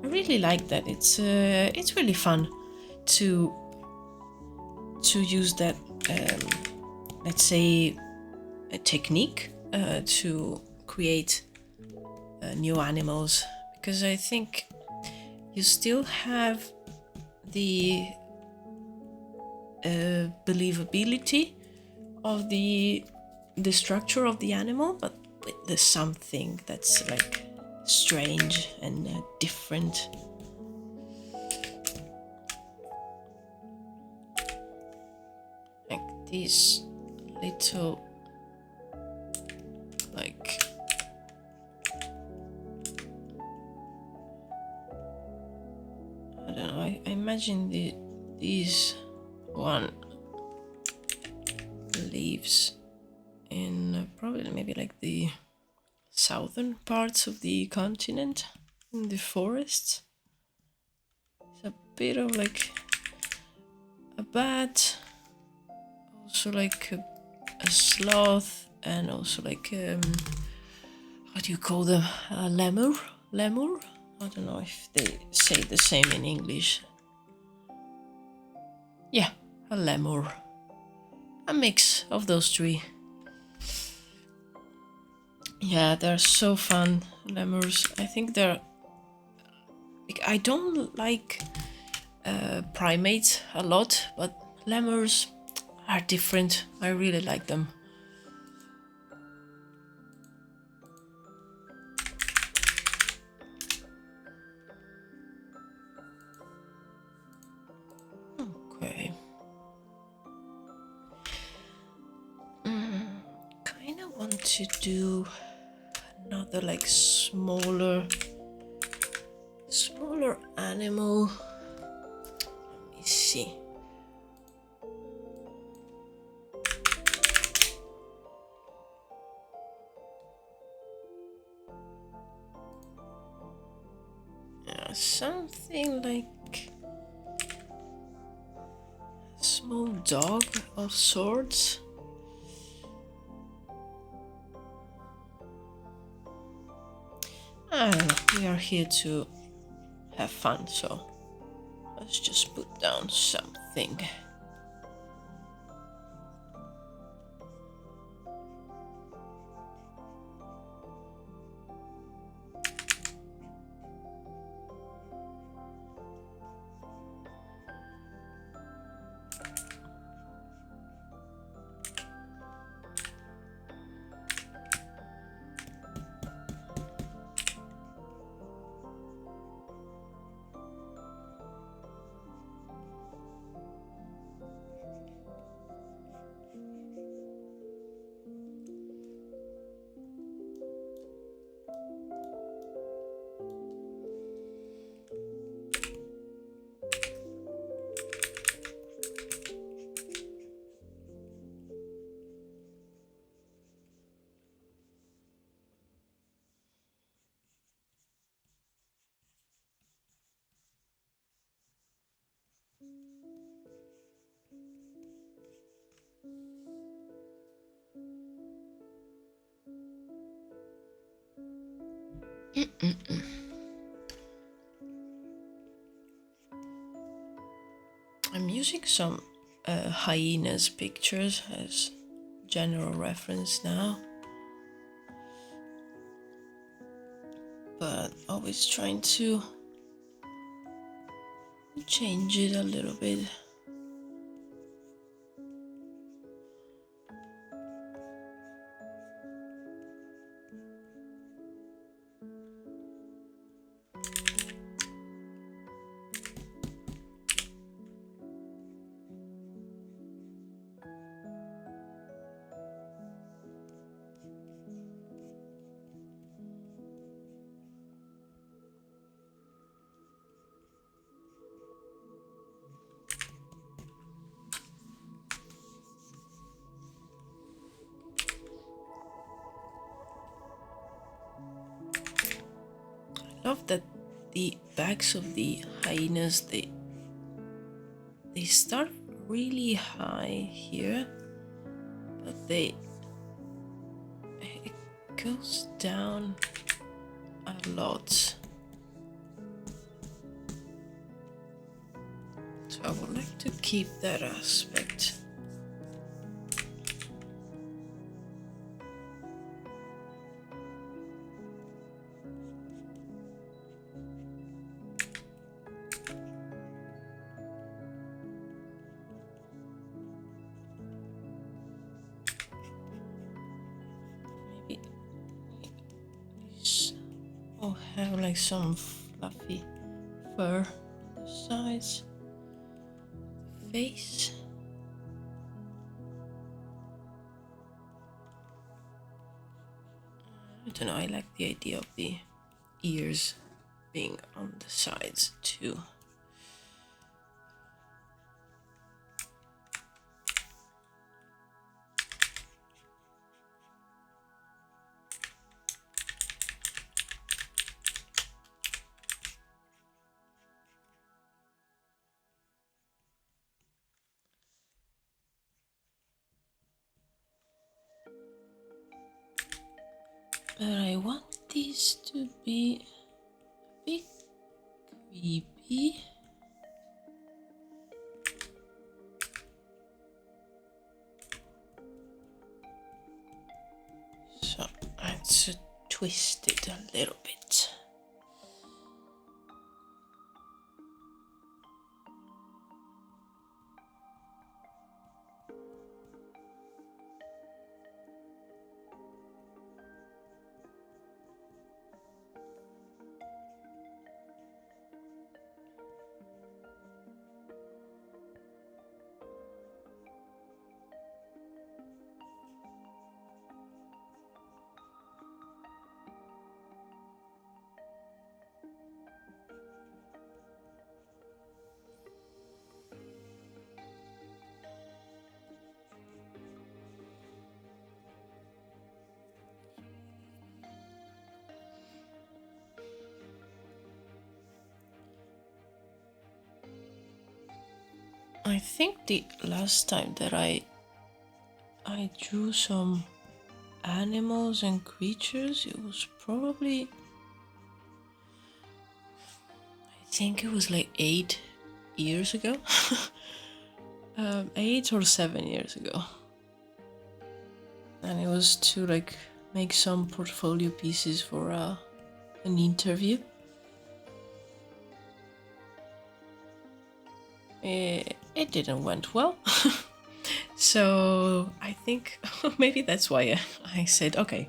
I really like that. It's really fun to use that let's say a technique to create new animals, because I think you still have the believability of the structure of the animal, but with the something that's like strange and different. Like these little, like, I don't know, I imagine these one lives in probably maybe like the southern parts of the continent, in the forests. It's a bit of like a bat, also like a sloth, and also like what do you call them? A lemur? Lemur? I don't know if they say the same in English. Yeah, a lemur. A mix of those three. Yeah, they're so fun, lemurs. I think they're... I don't like primates a lot, but lemurs are different. I really like them. Okay. Kind of want to do another like smaller animal. Let me see. Yeah, something like a small dog of sorts. I don't know, we are here to have fun, so let's just put down something. I'm using some hyenas pictures as general reference now, but always trying to change it a little bit. I love that the backs of the hyenas, they start really high here, but it goes down a lot. So I would like to keep that aspect. or have like some fluffy fur on the sides. Face. I don't know, I like the idea of the ears being on the sides too. But I want these to be a bit creepy. So let's twist it a little bit. I think the last time that I drew some animals and creatures, it was probably, I think it was like 8 years ago. 8 or 7 years ago. And it was to like make some portfolio pieces for an interview. It didn't went well. So I think maybe that's why I said, okay,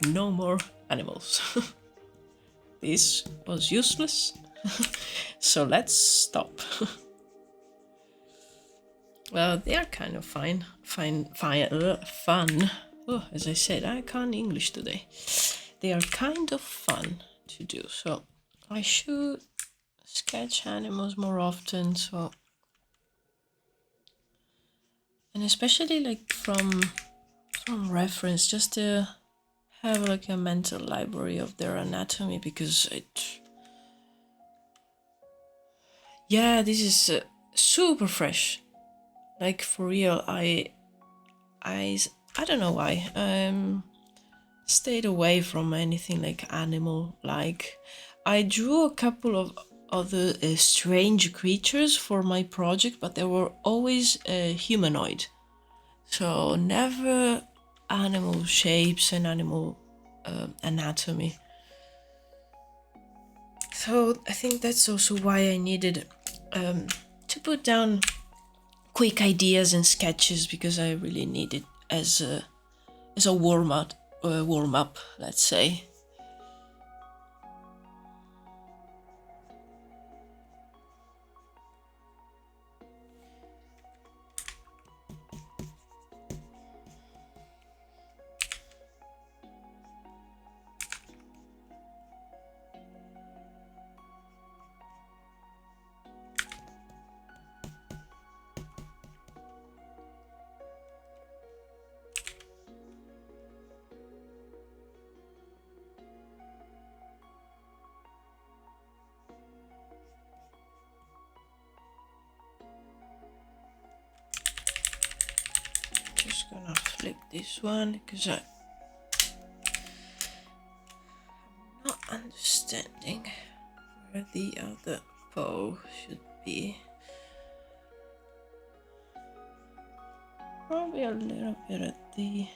no more animals. This was useless. So let's stop. Well, they are kind of fun. Oh, as I said, I can't English today. They are kind of fun to do. So I should sketch animals more often. So, and especially like from reference, just to have like a mental library of their anatomy, because yeah, this is super fresh. Like for real, I don't know why. Stayed away from anything like animal. Like I drew a couple of other strange creatures for my project, but they were always humanoid. So never animal shapes and animal anatomy. So I think that's also why I needed to put down quick ideas and sketches, because I really needed as a warm up, let's say. Just gonna flip this one because I'm not understanding where the other bow should be. Probably a little bit at the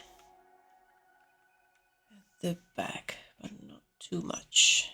back, but not too much.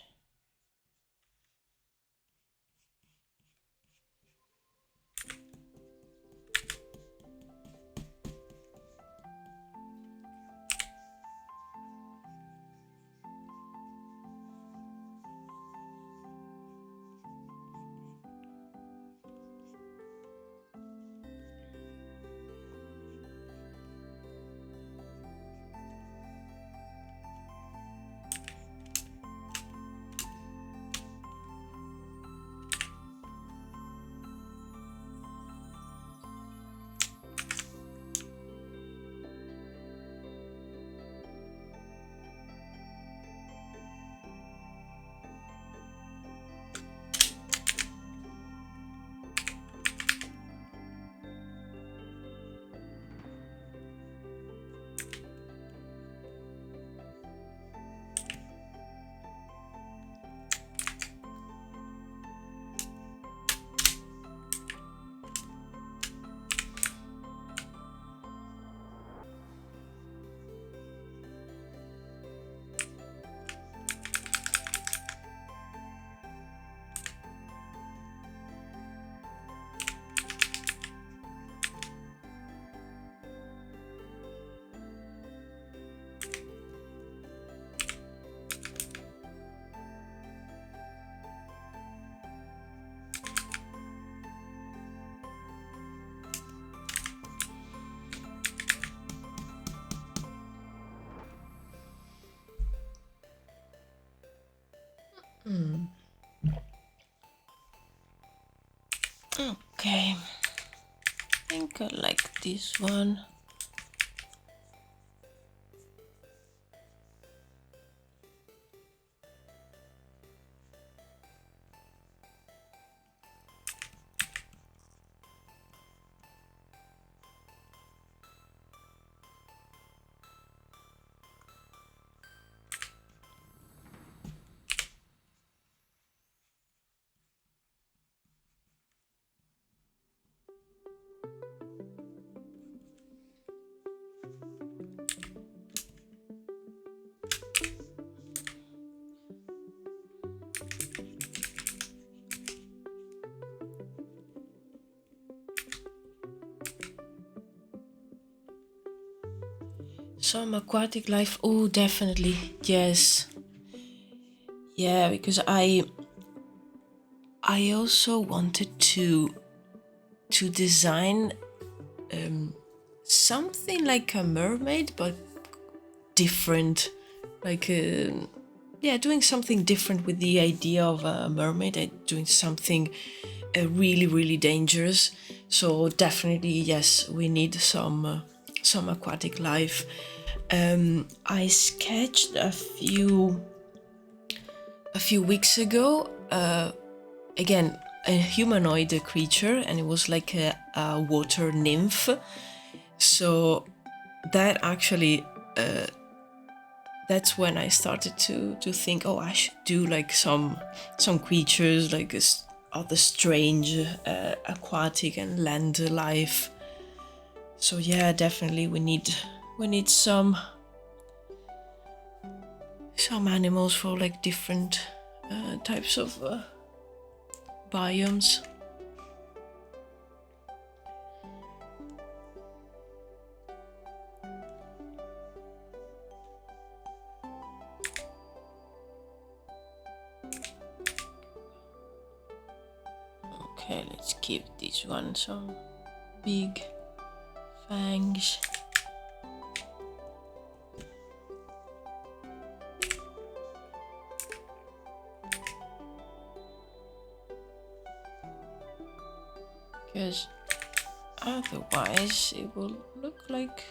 Okay. I think I like this one. Some aquatic life. Oh, definitely. Yes. Yeah, because I also wanted to design something like a mermaid, but different. Like yeah, doing something different with the idea of a mermaid and doing something really, really dangerous. So definitely, yes, we need some aquatic life. I sketched a few weeks ago. Again, a humanoid creature, and it was like a water nymph. So that actually. That's when I started to think, oh, I should do like some creatures like other strange aquatic and land life. So yeah, definitely we need some animals for like different types of biomes. Okay, let's give this one some big fangs. Because otherwise it will look like,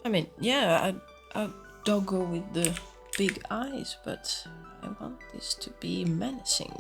I mean, yeah, a doggo with the big eyes, but I want this to be menacing.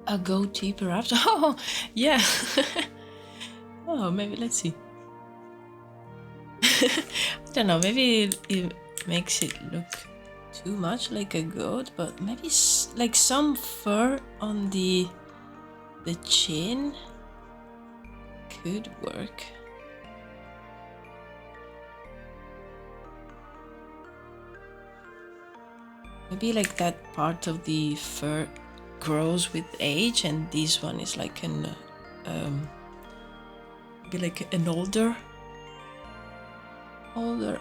A goatee, perhaps? Oh, yeah. Oh, maybe, let's see. I don't know, maybe it makes it look too much like a goat, but maybe like some fur on the chin could work. Maybe like that part of the fur grows with age, and this one is like an maybe like an older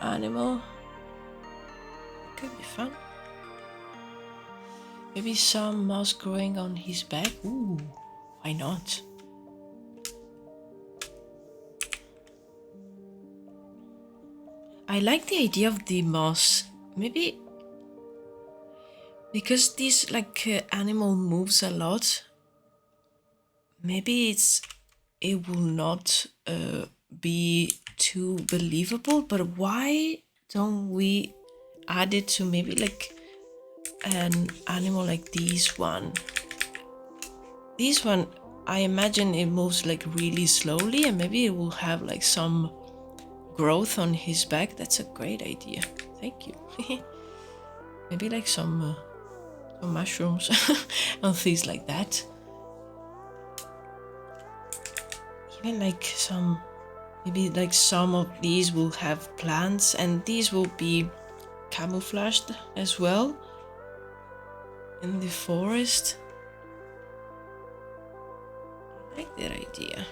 animal. Could be fun. Maybe some moss growing on his back. Ooh, why not? I like the idea of the moss. Maybe because this animal moves a lot, maybe it will not be too believable. But why don't we add it to maybe like an animal like this one? This one, I imagine it moves like really slowly, and maybe it will have like some growth on his back. That's a great idea. Thank you. Maybe like some mushrooms and things like that. Even like maybe like some of these will have plants, and these will be camouflaged as well in the forest. I like that idea.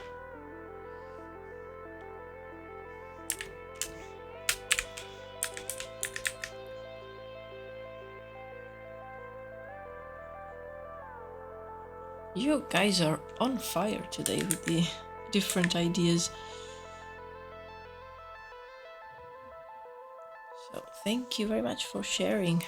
You guys are on fire today with the different ideas. So thank you very much for sharing.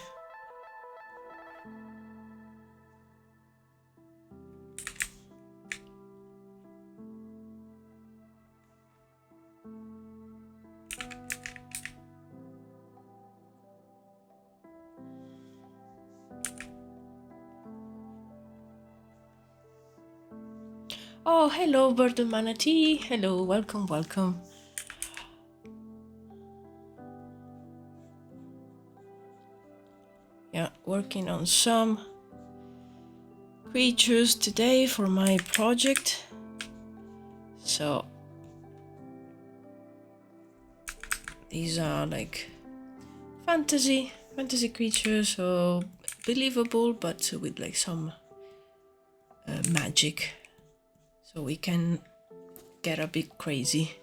Oh, hello, Bird and Manatee. Hello, welcome, welcome. Yeah, working on some creatures today for my project. So these are like fantasy creatures, so believable, but with like some magic. So we can get a bit crazy.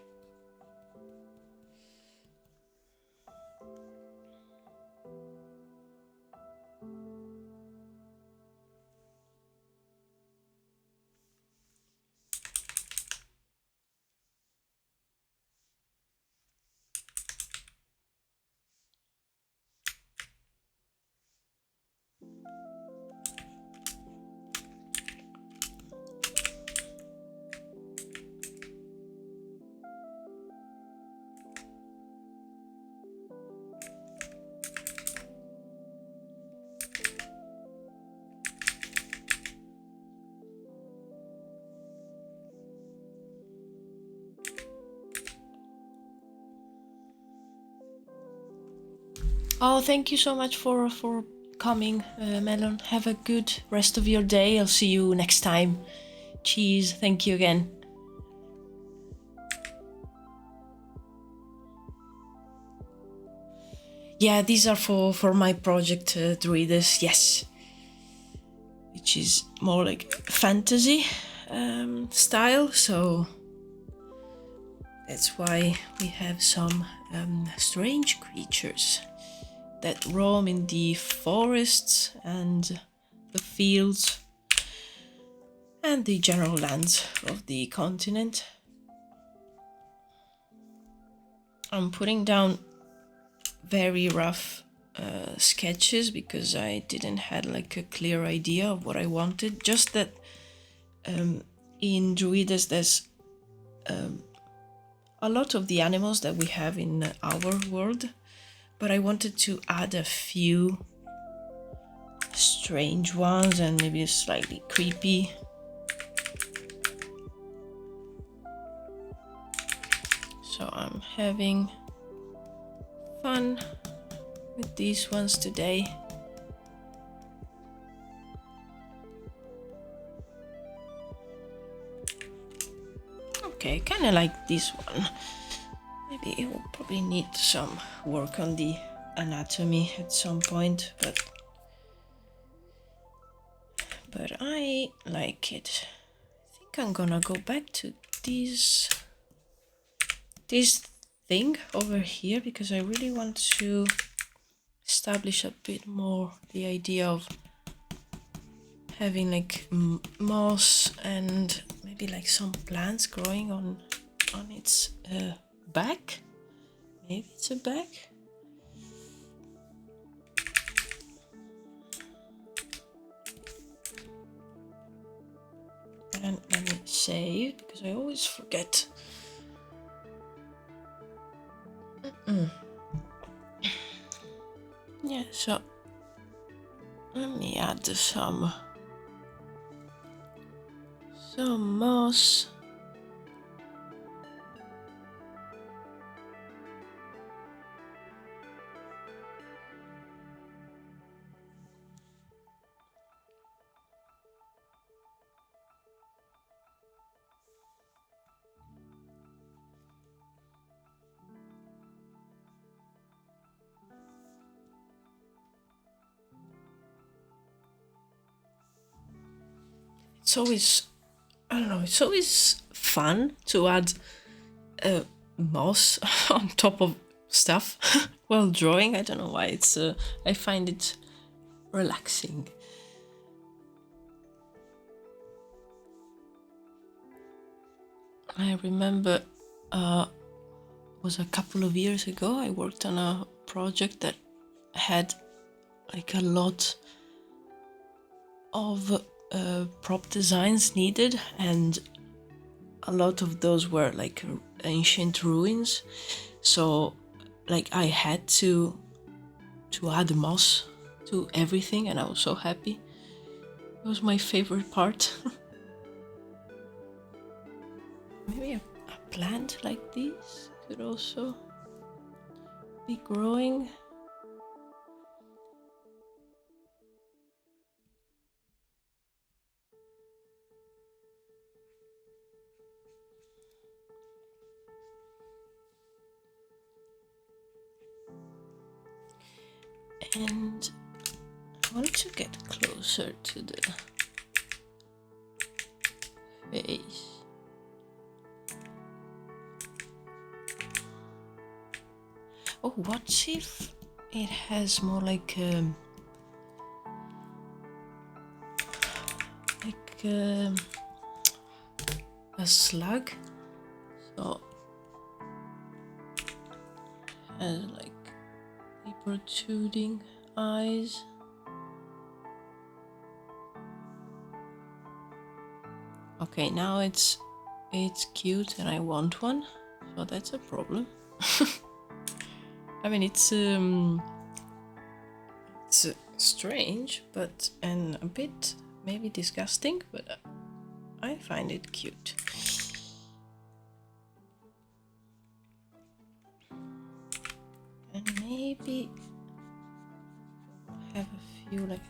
Oh, thank you so much for coming, Melon. Have a good rest of your day. I'll see you next time. Cheers. Thank you again. Yeah, these are for my project Druwides, yes. Which is more like fantasy style, so that's why we have some strange creatures that roam in the forests and the fields and the general lands of the continent. I'm putting down very rough sketches because I didn't have like a clear idea of what I wanted. Just that in Druides there's a lot of the animals that we have in our world, but I wanted to add a few strange ones and maybe slightly creepy. So I'm having fun with these ones today. Okay, kind of like this one. Maybe it will probably need some work on the anatomy at some point, but I like it. I think I'm gonna go back to this thing over here because I really want to establish a bit more the idea of having like moss and maybe like some plants growing on its back. Maybe it's a bag. And let me save, because I always forget. Yeah, so let me add some moss. It's always, I don't know, it's always fun to add moss on top of stuff while drawing. I don't know why. It's I find it relaxing. I remember was a couple of years ago, I worked on a project that had like a lot of prop designs needed, and a lot of those were like ancient ruins. So like I had to add moss to everything, and I was so happy. It was my favorite part. Maybe a plant like this could also be growing. And I want to get closer to the face. Oh, what if it has more like a slug? So has like the protruding eyes. Okay, now it's cute and I want one, so that's a problem. I mean, it's strange, but and a bit maybe disgusting, but I find it cute. And maybe have a few like,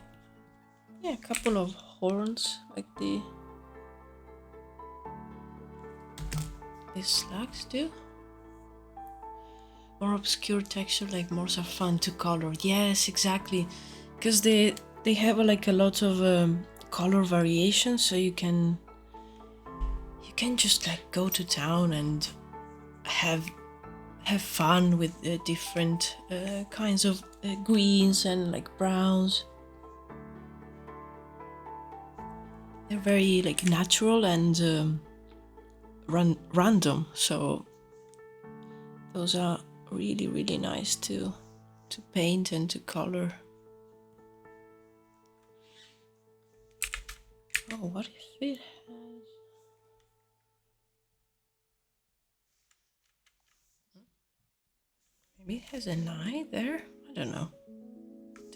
yeah, a couple of horns like these slugs do. More obscure texture, like more are fun to color. Yes, exactly, because they have like a lot of color variation, so you can just like go to town and have fun with different kinds of greens and like browns. They're very like natural and random, so those are really, really nice to paint and to color. Oh, what if it has... Maybe it has an eye there? I don't know.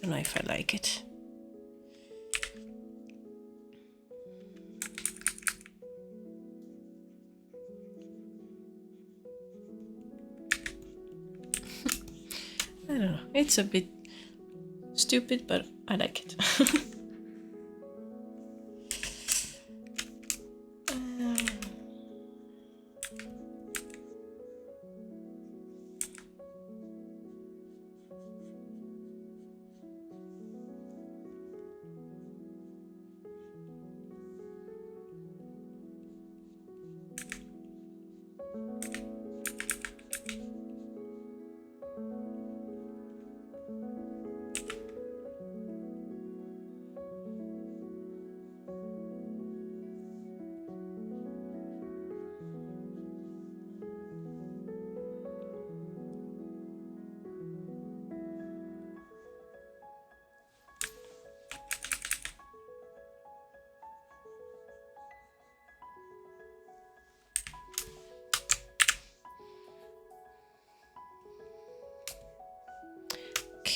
Don't know if I like it. I don't know. It's a bit stupid, but I like it.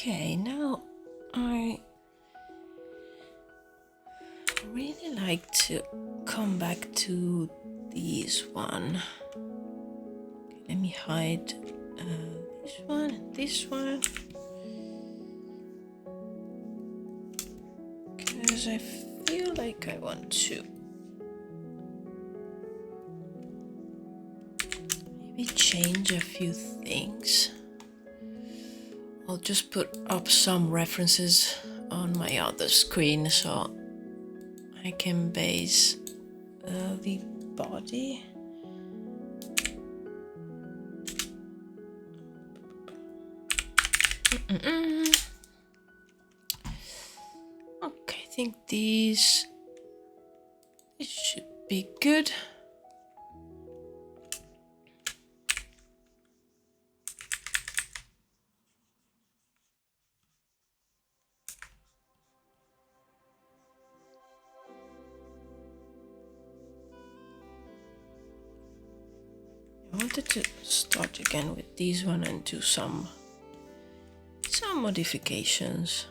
Okay, now I really like to come back to this one. Okay, let me hide this one and this one. Because I feel like I want to maybe change a few things. I'll just put up some references on my other screen so I can base the body. Okay, I think this should be good. I wanted to start again with this one and do some modifications.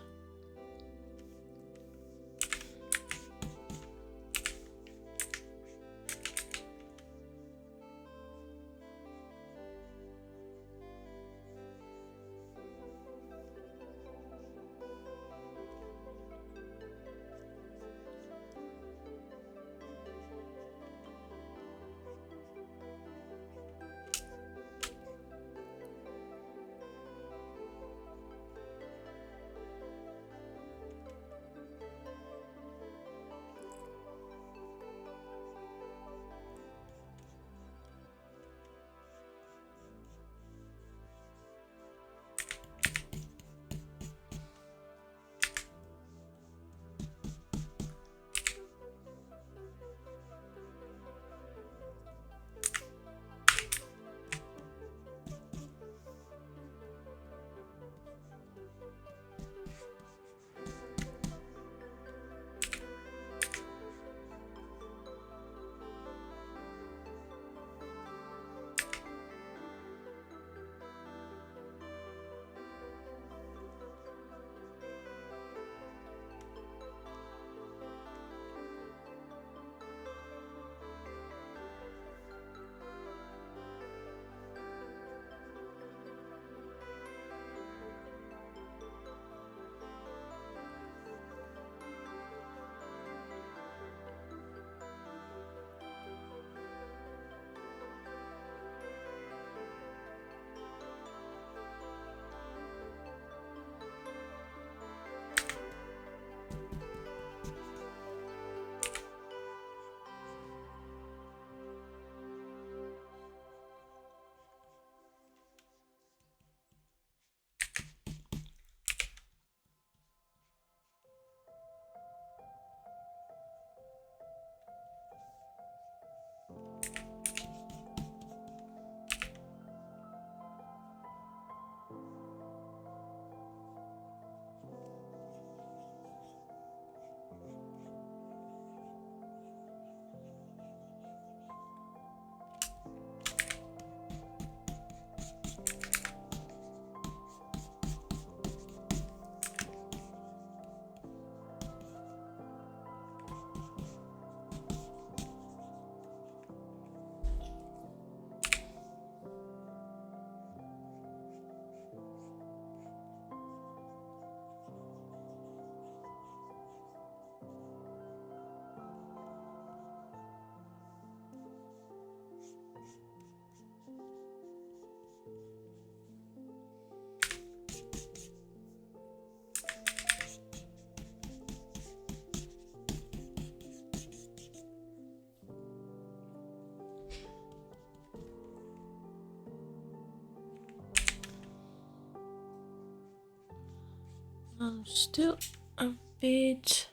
I'm still a bit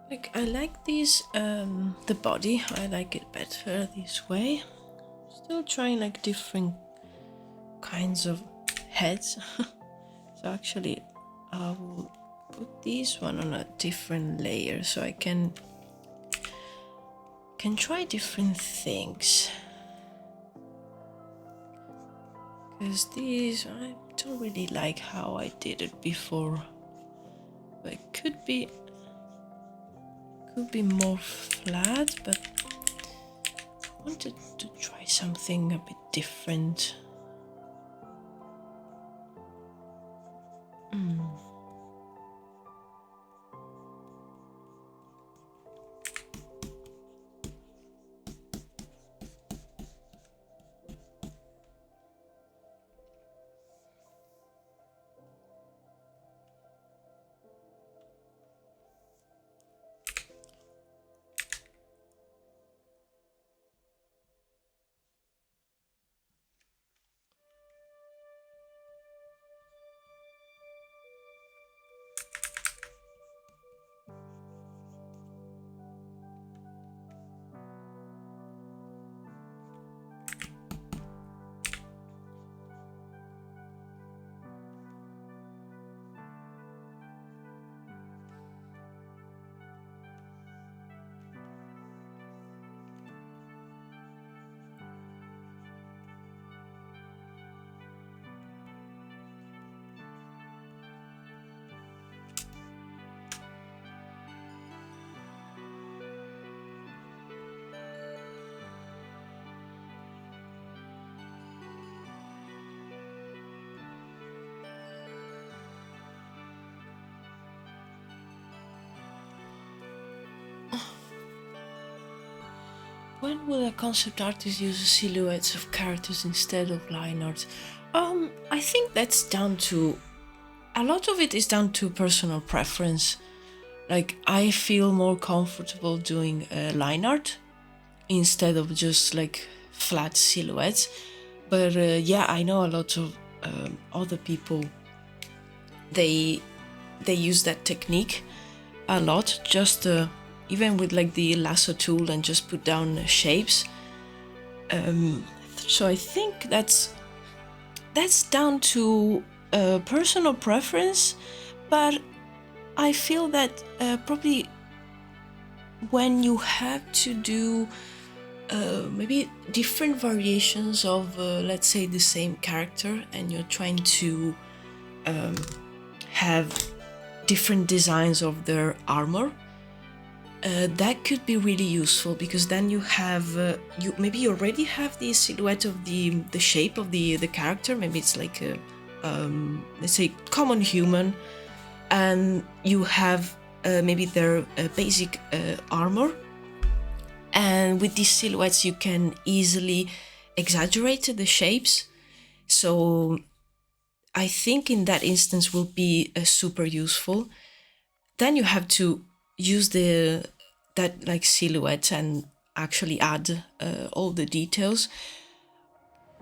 like I like these the body. I like it better this way. Still trying like different kinds of heads. So actually I will put this one on a different layer so I can try different things. Because these, I don't really like how I did it before. But it could be more flat, but I wanted to try something a bit different. When will a concept artist use silhouettes of characters instead of line art? I think that's down to, a lot of it is down to personal preference. Like, I feel more comfortable doing line art instead of just like flat silhouettes. But yeah, I know a lot of other people, they use that technique a lot, just even with like the lasso tool, and just put down shapes. So I think that's down to personal preference, but I feel that probably when you have to do maybe different variations of let's say the same character, and you're trying to have different designs of their armor, that could be really useful, because then you have you already have the silhouette of the shape of the character. Maybe it's like a let's say common human, and you have maybe their basic armor, and with these silhouettes you can easily exaggerate the shapes. So I think in that instance will be super useful. Then you have to use that like silhouette and actually add all the details.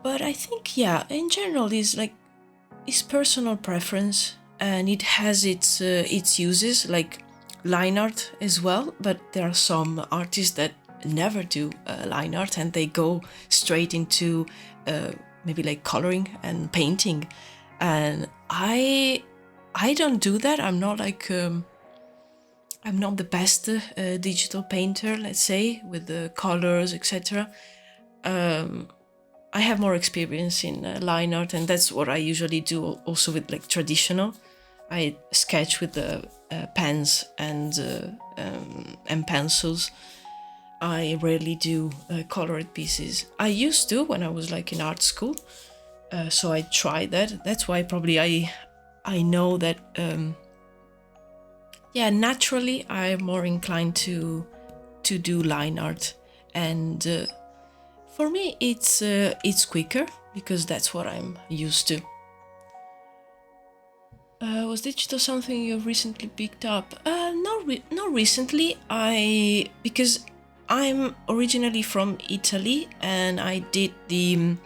But I think, yeah, in general is personal preference, and it has its uses, like line art as well. But there are some artists that never do line art, and they go straight into maybe like coloring and painting. And I don't do that. I'm not like I'm not the best digital painter, let's say, with the colors, etc. I have more experience in line art, and that's what I usually do. Also with like traditional, I sketch with the pens and pencils. I rarely do colored pieces. I used to when I was like in art school, so I tried that. That's why probably I know that. Yeah, naturally I'm more inclined to do line art, and for me it's quicker because that's what I'm used to. Was digital something you've recently picked up? Not recently. Because I'm originally from Italy, and I did the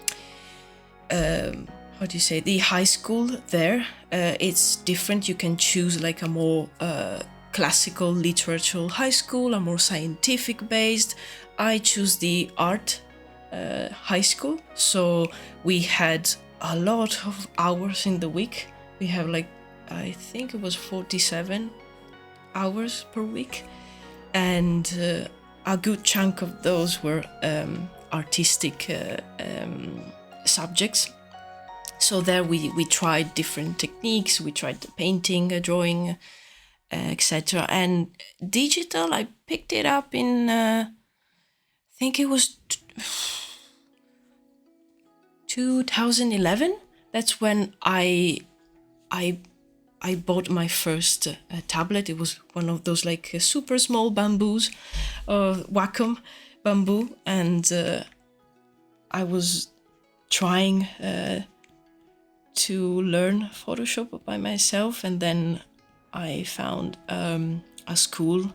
how do you say, the high school there. It's different. You can choose like a more classical literature high school, a more scientific based. I choose the art high school, so we had a lot of hours in the week. We have like, I think it was 47 hours per week, and a good chunk of those were artistic subjects. So there we tried different techniques. We tried the painting, drawing, etc. And digital, I picked it up in, I think it was 2011. That's when I bought my first tablet. It was one of those like super small bamboos, Wacom bamboo, and I was trying to learn Photoshop by myself, and then I found a school.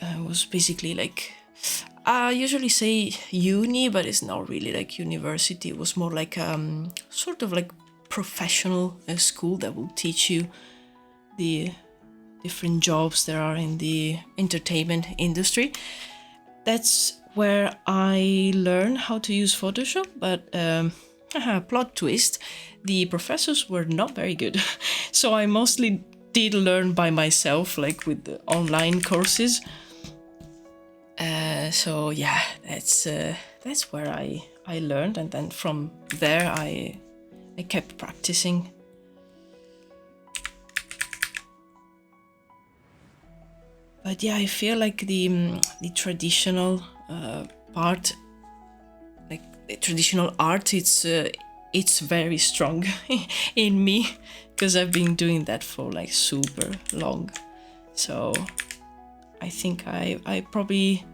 It was basically like, I usually say uni, but it's not really like university. It was more like sort of like professional school that will teach you the different jobs there are in the entertainment industry. That's where I learned how to use Photoshop, but plot twist, the professors were not very good. So I mostly did learn by myself, like with the online courses. So yeah, that's where I learned, and then from there I kept practicing. But yeah, I feel like the traditional part, like the traditional art, it's very strong in me, because I've been doing that for like super long. So I think I probably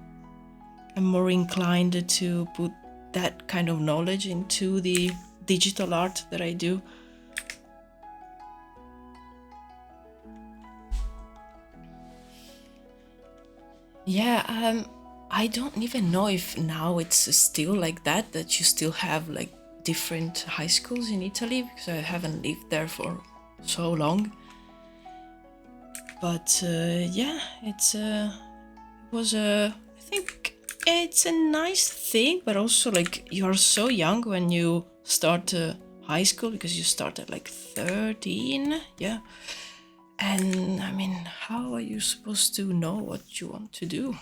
am more inclined to put that kind of knowledge into the digital art that I do. Yeah, I don't even know if now it's still like that you still have like different high schools in Italy, because I haven't lived there for so long. But yeah, it was I think it's a nice thing, but also like you are so young when you start high school, because you start at like 13, yeah. And I mean, how are you supposed to know what you want to do?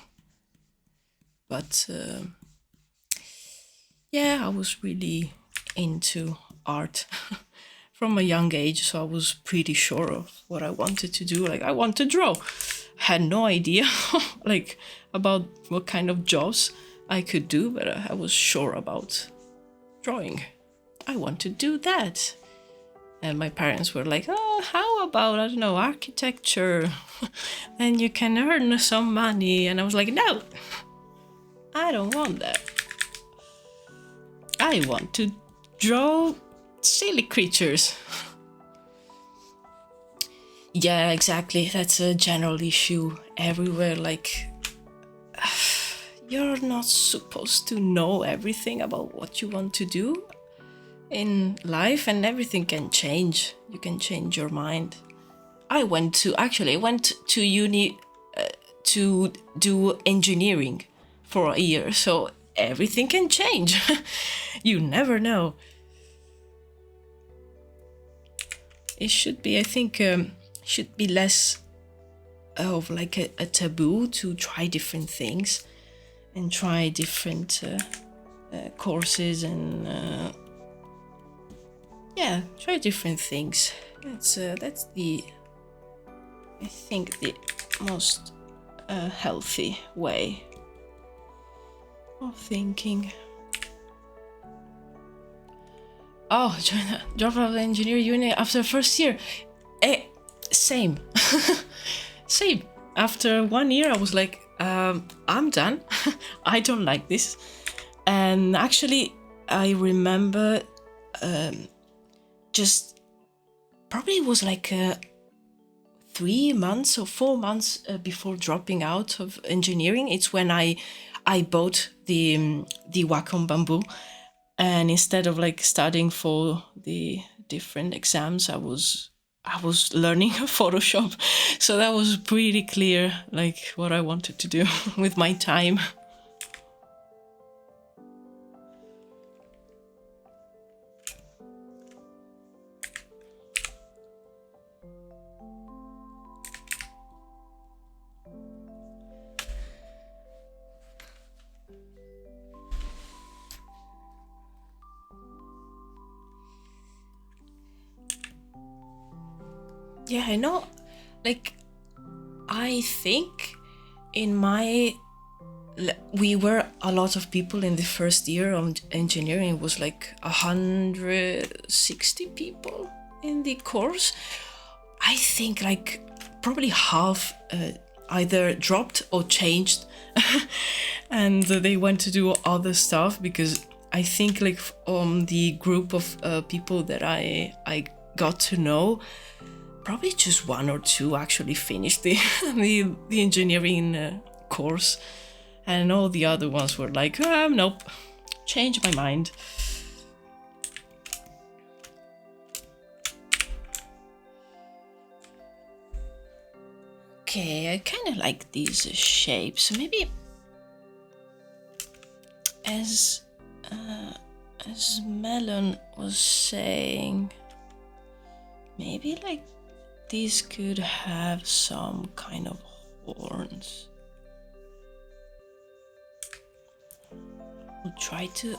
But yeah, I was really into art from a young age, so I was pretty sure of what I wanted to do. Like, I want to draw. Had no idea like about what kind of jobs I could do, but I was sure about drawing. I want to do that. And my parents were like, oh, how about, I don't know, architecture? Then you can earn some money. And I was like, no, I don't want that. I want to draw silly creatures. Yeah, exactly. That's a general issue everywhere. Like, you're not supposed to know everything about what you want to do in life, and everything can change. You can change your mind. I went to uni to do engineering for a year, so everything can change. You never know. It should be, I think, should be less of like a taboo to try different things and try different courses, and yeah, try different things. That's the, I think, the most healthy way of thinking. Oh, drop out of engineer uni after first year. Same. Same. After 1 year, I was like, I'm done. I don't like this. And actually, I remember just probably it was like 3 months or 4 months before dropping out of engineering. It's when I bought the Wacom bamboo, and instead of like studying for the different exams, I was learning Photoshop. So that was pretty clear, like what I wanted to do with my time. Yeah, I know. Like, I think in my we were a lot of people in the first year of engineering. It was like 160 people in the course. I think like probably half either dropped or changed and they went to do other stuff, because I think like the group of people that I got to know, probably just one or two actually finished the the engineering course, and all the other ones were like, nope, changed my mind. Okay, I kind of like these shapes. Maybe as Melon was saying, maybe like these could have some kind of horns. We'll try to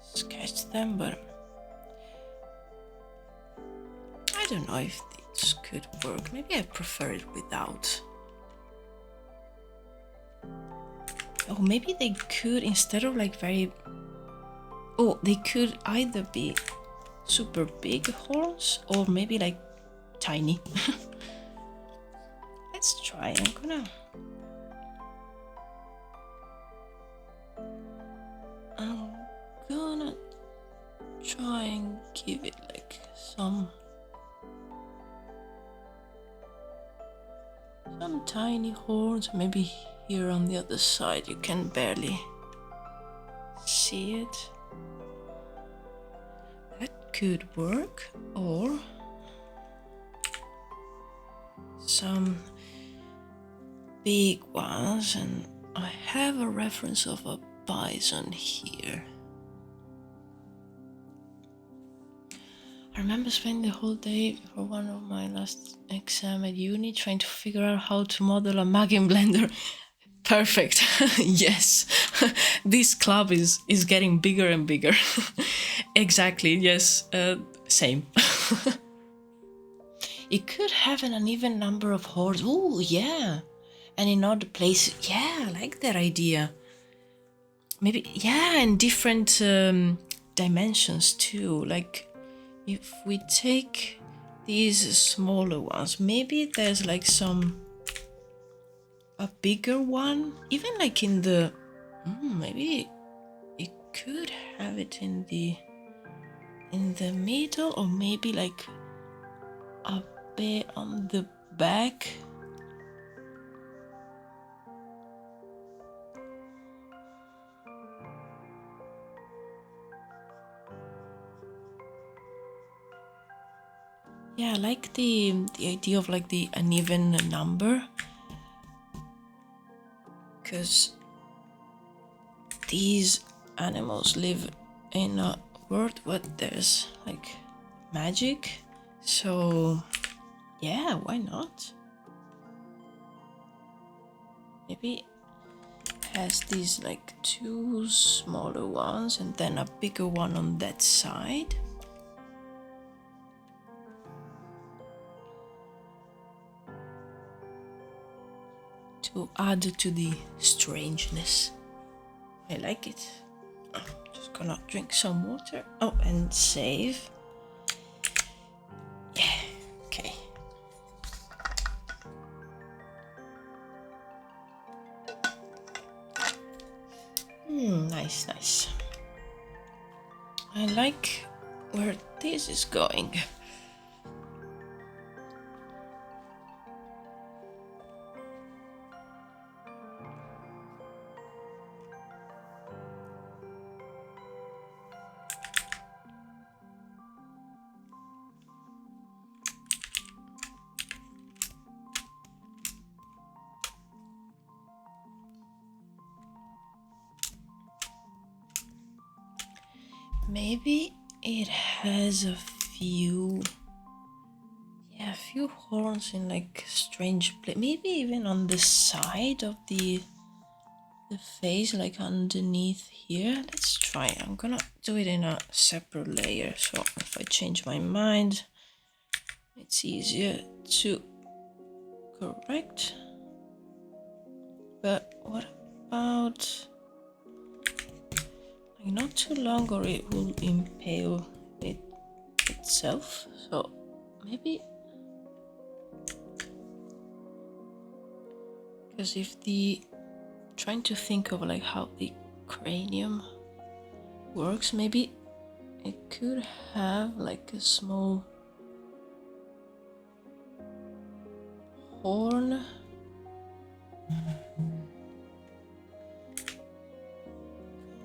sketch them, but I don't know if this could work. Maybe I prefer it without. Oh, maybe they could, instead of like very... Oh, they could either be super big horns or maybe like tiny. Let's try. I'm gonna try and give it like some tiny horns. Maybe here on the other side you can barely see it. That could work. Or some big ones, and I have a reference of a bison here. I remember spending the whole day for one of my last exam at uni trying to figure out how to model a magging blender. Perfect. Yes. This club is getting bigger and bigger. Exactly. Yes. Same. It could have an uneven number of horns. Oh, yeah. And in other places. Yeah, I like that idea. Maybe, yeah, and different dimensions too. Like, if we take these smaller ones, maybe there's like a bigger one, even like in the maybe it could have it in the middle, or maybe like a bit on the back. Yeah, I like the idea of like the uneven number, because these animals live in a world where there's like magic. So yeah, why not? Maybe it has these like two smaller ones and then a bigger one on that side. To add to the strangeness. I like it. I'm just gonna drink some water. Oh, and save. Yeah, okay. Nice, nice. I like where this is going. Maybe it has a few horns in like strange place. Maybe even on the side of the face, like underneath here. Let's try. I'm gonna do it in a separate layer, so if I change my mind, it's easier to correct. But what about like not too long, or it will impale itself? So maybe, because if the trying to think of like how the cranium works, maybe it could have like a small horn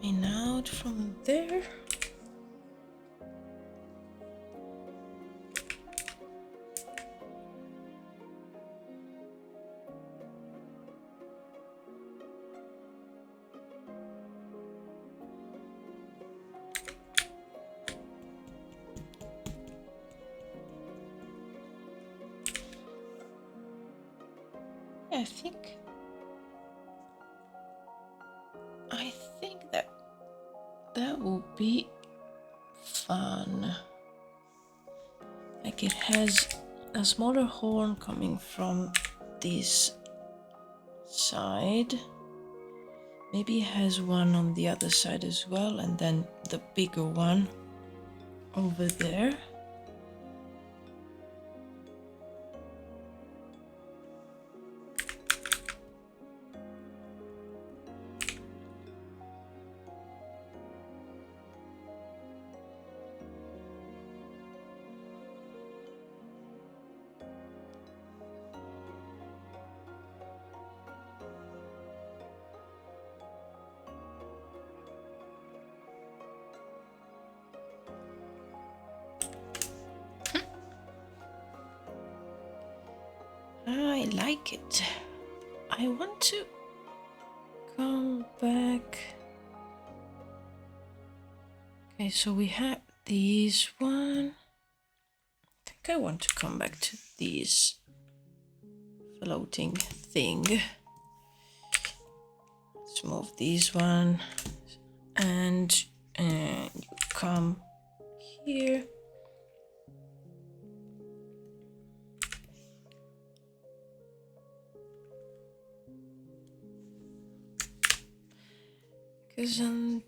coming out from there. I think that will be fun. Like it has a smaller horn coming from this side. Maybe it has one on the other side as well, and then the bigger one over there. I like it. I want to come back. Okay, so we have these one. I think I want to come back to this floating thing. Let's move this one, and you come here. Because on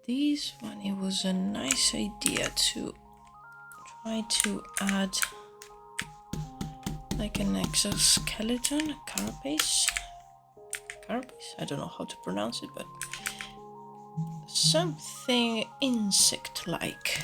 this one, it was a nice idea to try to add like an exoskeleton, carapace. Carapace? I don't know how to pronounce it, but something insect-like.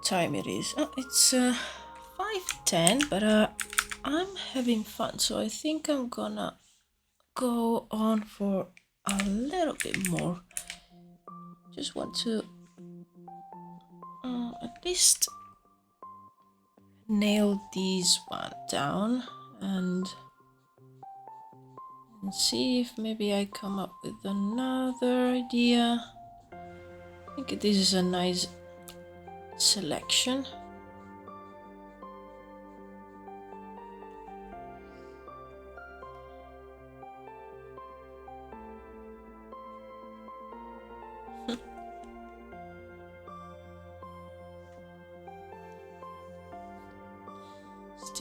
Time it is. Oh, it's 5:10, but I'm having fun, so I think I'm gonna go on for a little bit more. Just want to at least nail these one down and see if maybe I come up with another idea. I think this is a nice selection.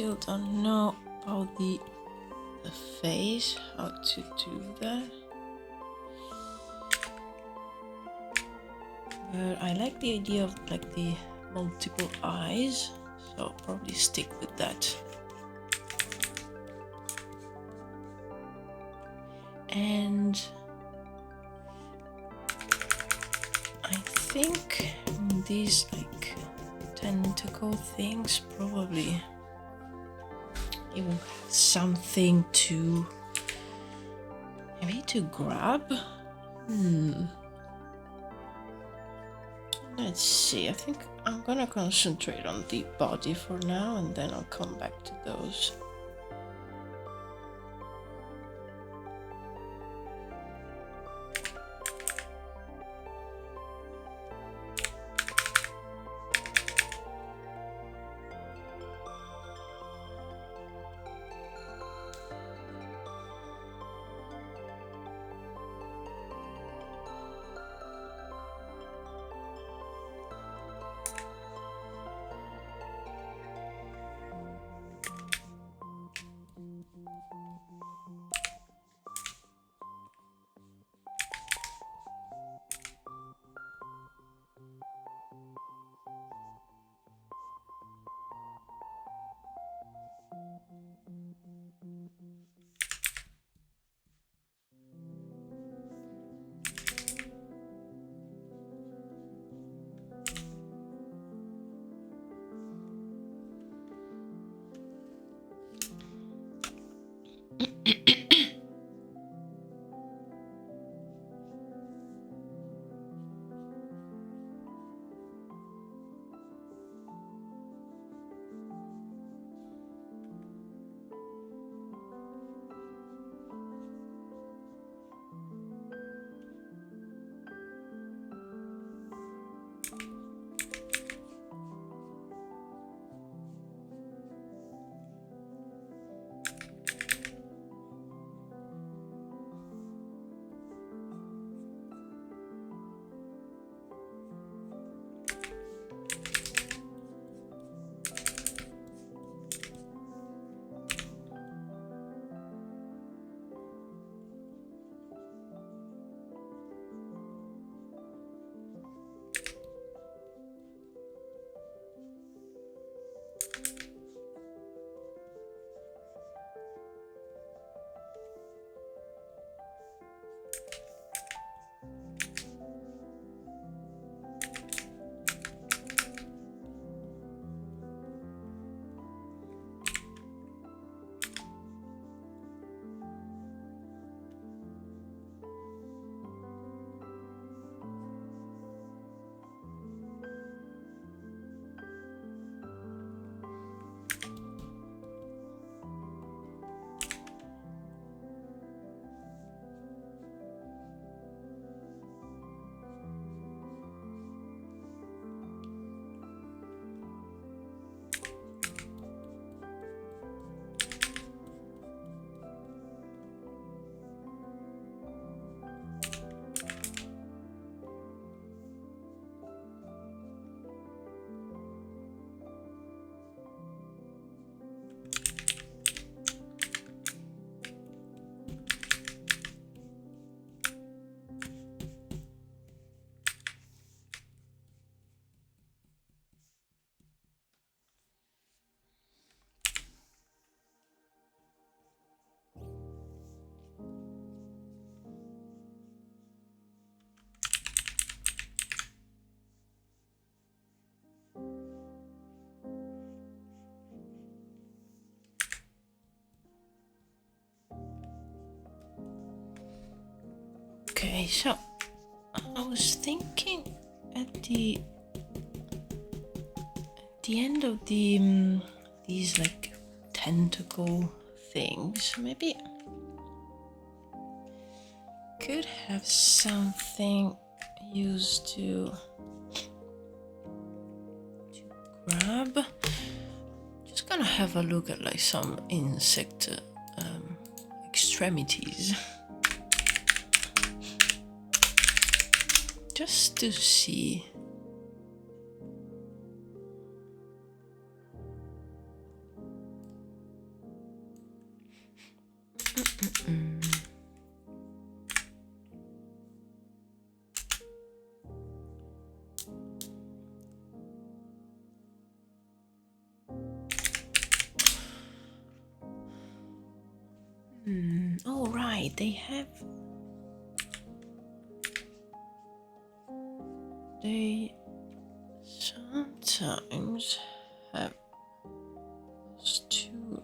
still don't know about the face, how to do that. But I like the idea of like the multiple eyes, so I'll probably stick with that. And I think these like tentacle things probably even have something to maybe to grab. Let's see, I think I'm gonna concentrate on the body for now and then I'll come back to those. Okay, so I was thinking at the end of these like tentacle things, maybe could have something used to grab. Just gonna have a look at like some insect extremities. Just to see. Oh right, they have. They sometimes have those two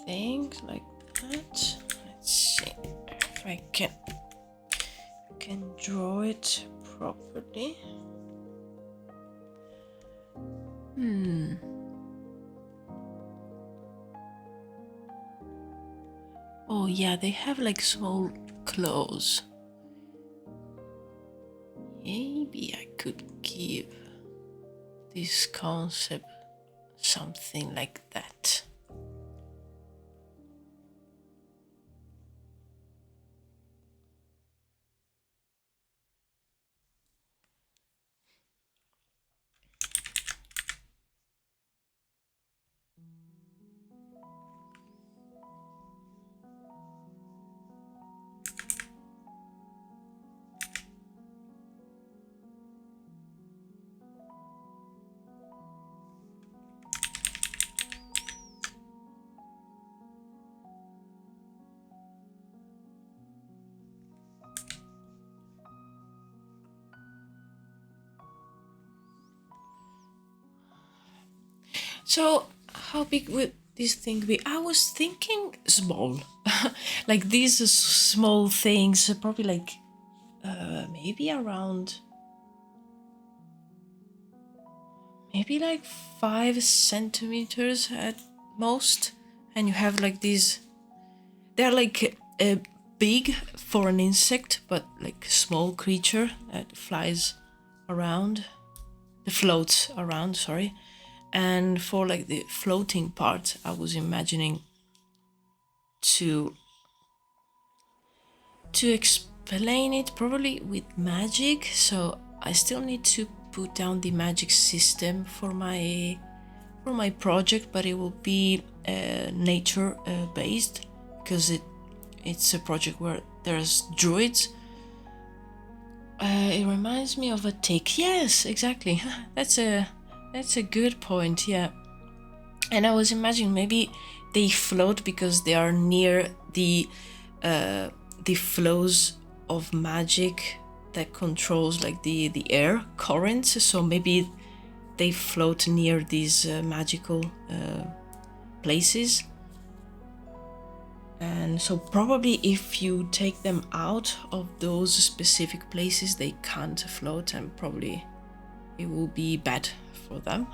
things like that. Let's see if I can draw it properly. Oh yeah, they have like small claws. Maybe I could give this concept something like that. So, how big would this thing be? I was thinking small. Like these small things, probably like maybe around. Maybe like 5 centimeters at most. And you have like these. They're like big for an insect, but like small creature that flies around. Floats around, sorry. And for like the floating part, I was imagining to explain it probably with magic. So I still need to put down the magic system for my project, but it will be nature based because it's a project where there's druids. It reminds me of a tick. Yes, exactly. That's a good point. Yeah, and I was imagining maybe they float because they are near the flows of magic that controls like the air currents. So maybe they float near these magical places. And so probably if you take them out of those specific places, they can't float, and probably it will be bad for them.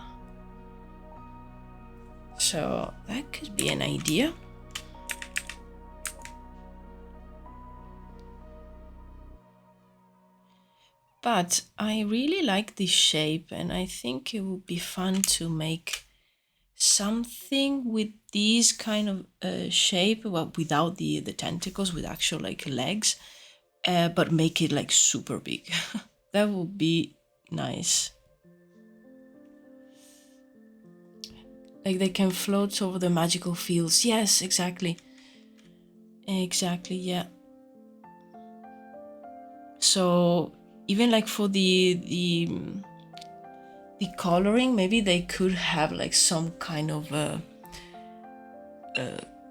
So that could be an idea. But I really like this shape, and I think it would be fun to make something with these kind of shape, well, without the tentacles, with actual like legs, but make it like super big. That would be nice. Like they can float over the magical fields. Yes, exactly. Exactly, yeah. So even like for the coloring, maybe they could have like some kind of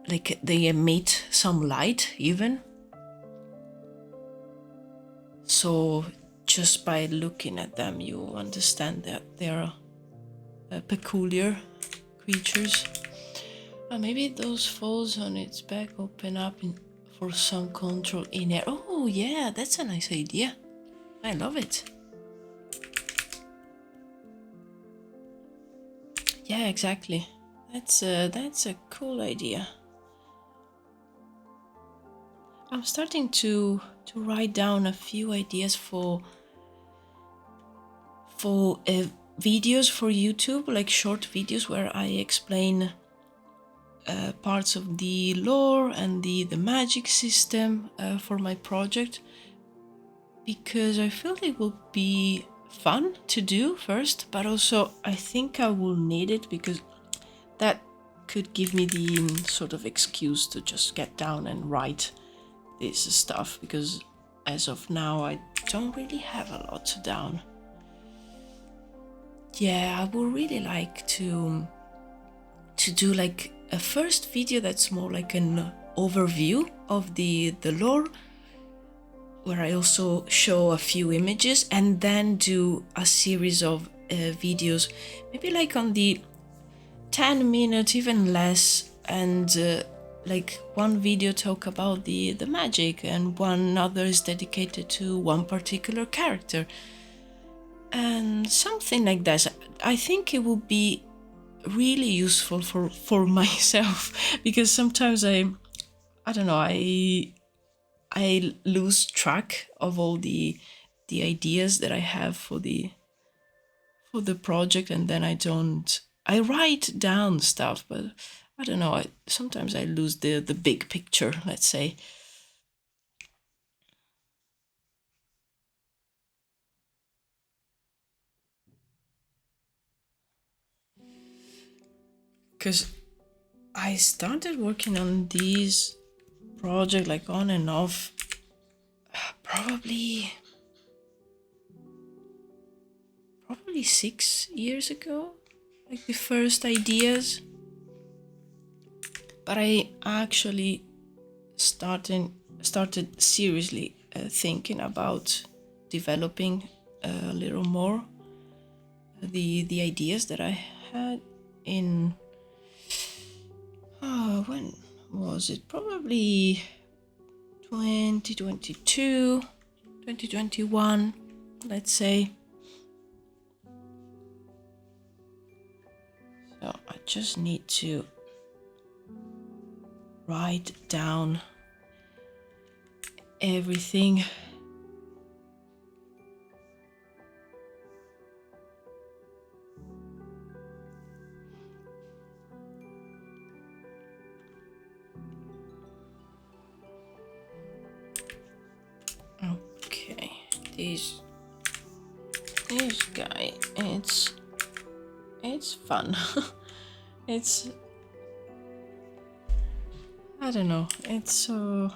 like they emit some light even. So just by looking at them, you understand that they're peculiar creatures. Maybe those folds on its back open up for some control in air. Oh yeah, that's a nice idea. I love it. Yeah, exactly. That's a cool idea. I'm starting to write down a few ideas for videos for YouTube, like short videos where I explain parts of the lore and the magic system for my project, because I feel it will be fun to do first, but also I think I will need it because that could give me the sort of excuse to just get down and write this stuff, because as of now I don't really have a lot down. Yeah, I would really like to do like a first video that's more like an overview of the lore, where I also show a few images, and then do a series of videos, maybe like on the 10-minute, even less, and like one video talk about the magic, and one other is dedicated to one particular character, and something like that. I think it would be really useful for myself, because sometimes I don't know, I lose track of all the ideas that I have for the project, and then I write down stuff, but I don't know, sometimes I lose the big picture, let's say. Because I started working on these project like on and off probably 6 years ago, like the first ideas. But I actually started seriously thinking about developing a little more the ideas that I had in when was it? Probably 2022, 2021, let's say. So I just need to write down everything. Okay, this guy, it's fun. It's, I don't know, it's so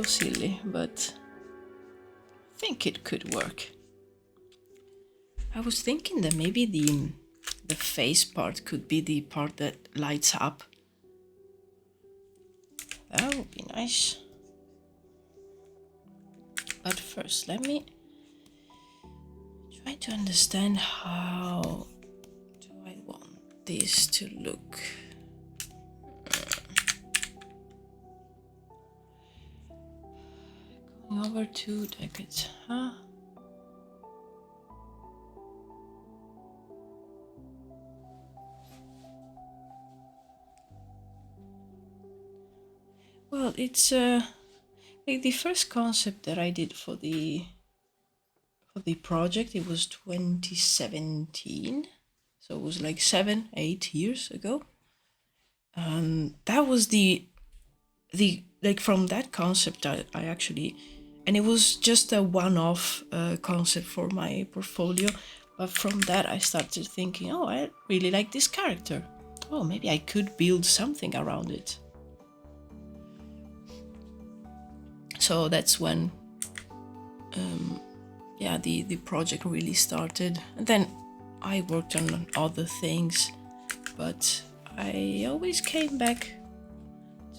silly, but I think it could work. I was thinking that maybe the face part could be the part that lights up. That would be nice. But first, let me try to understand how do I want this to look. Going over 2 decades, huh? Well, it's like the first concept that I did for the project, it was 2017, so it was like 7-8 years ago. That was the like, from that concept I actually, and it was just a one-off concept for my portfolio, but from that I started thinking, oh, I really like this character, oh, maybe I could build something around it. So that's when the project really started. And then I worked on other things, but I always came back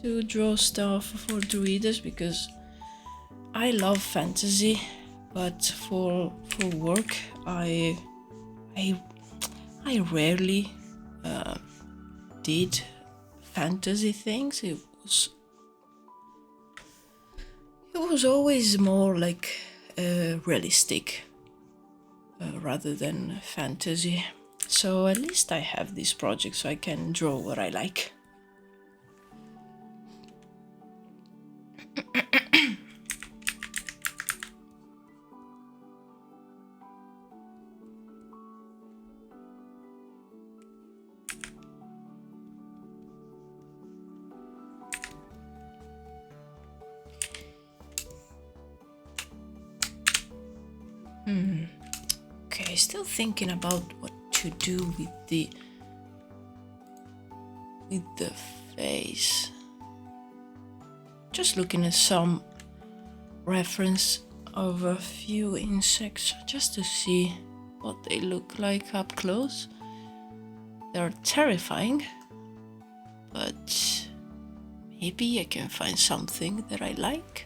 to draw stuff for Druwides because I love fantasy, but for work I rarely did fantasy things. It was always more like realistic rather than fantasy. So at least I have this project so I can draw what I like. Okay, still thinking about what to do with the with the face. Just looking at some reference of a few insects just to see what they look like up close. They're terrifying, but maybe I can find something that I like.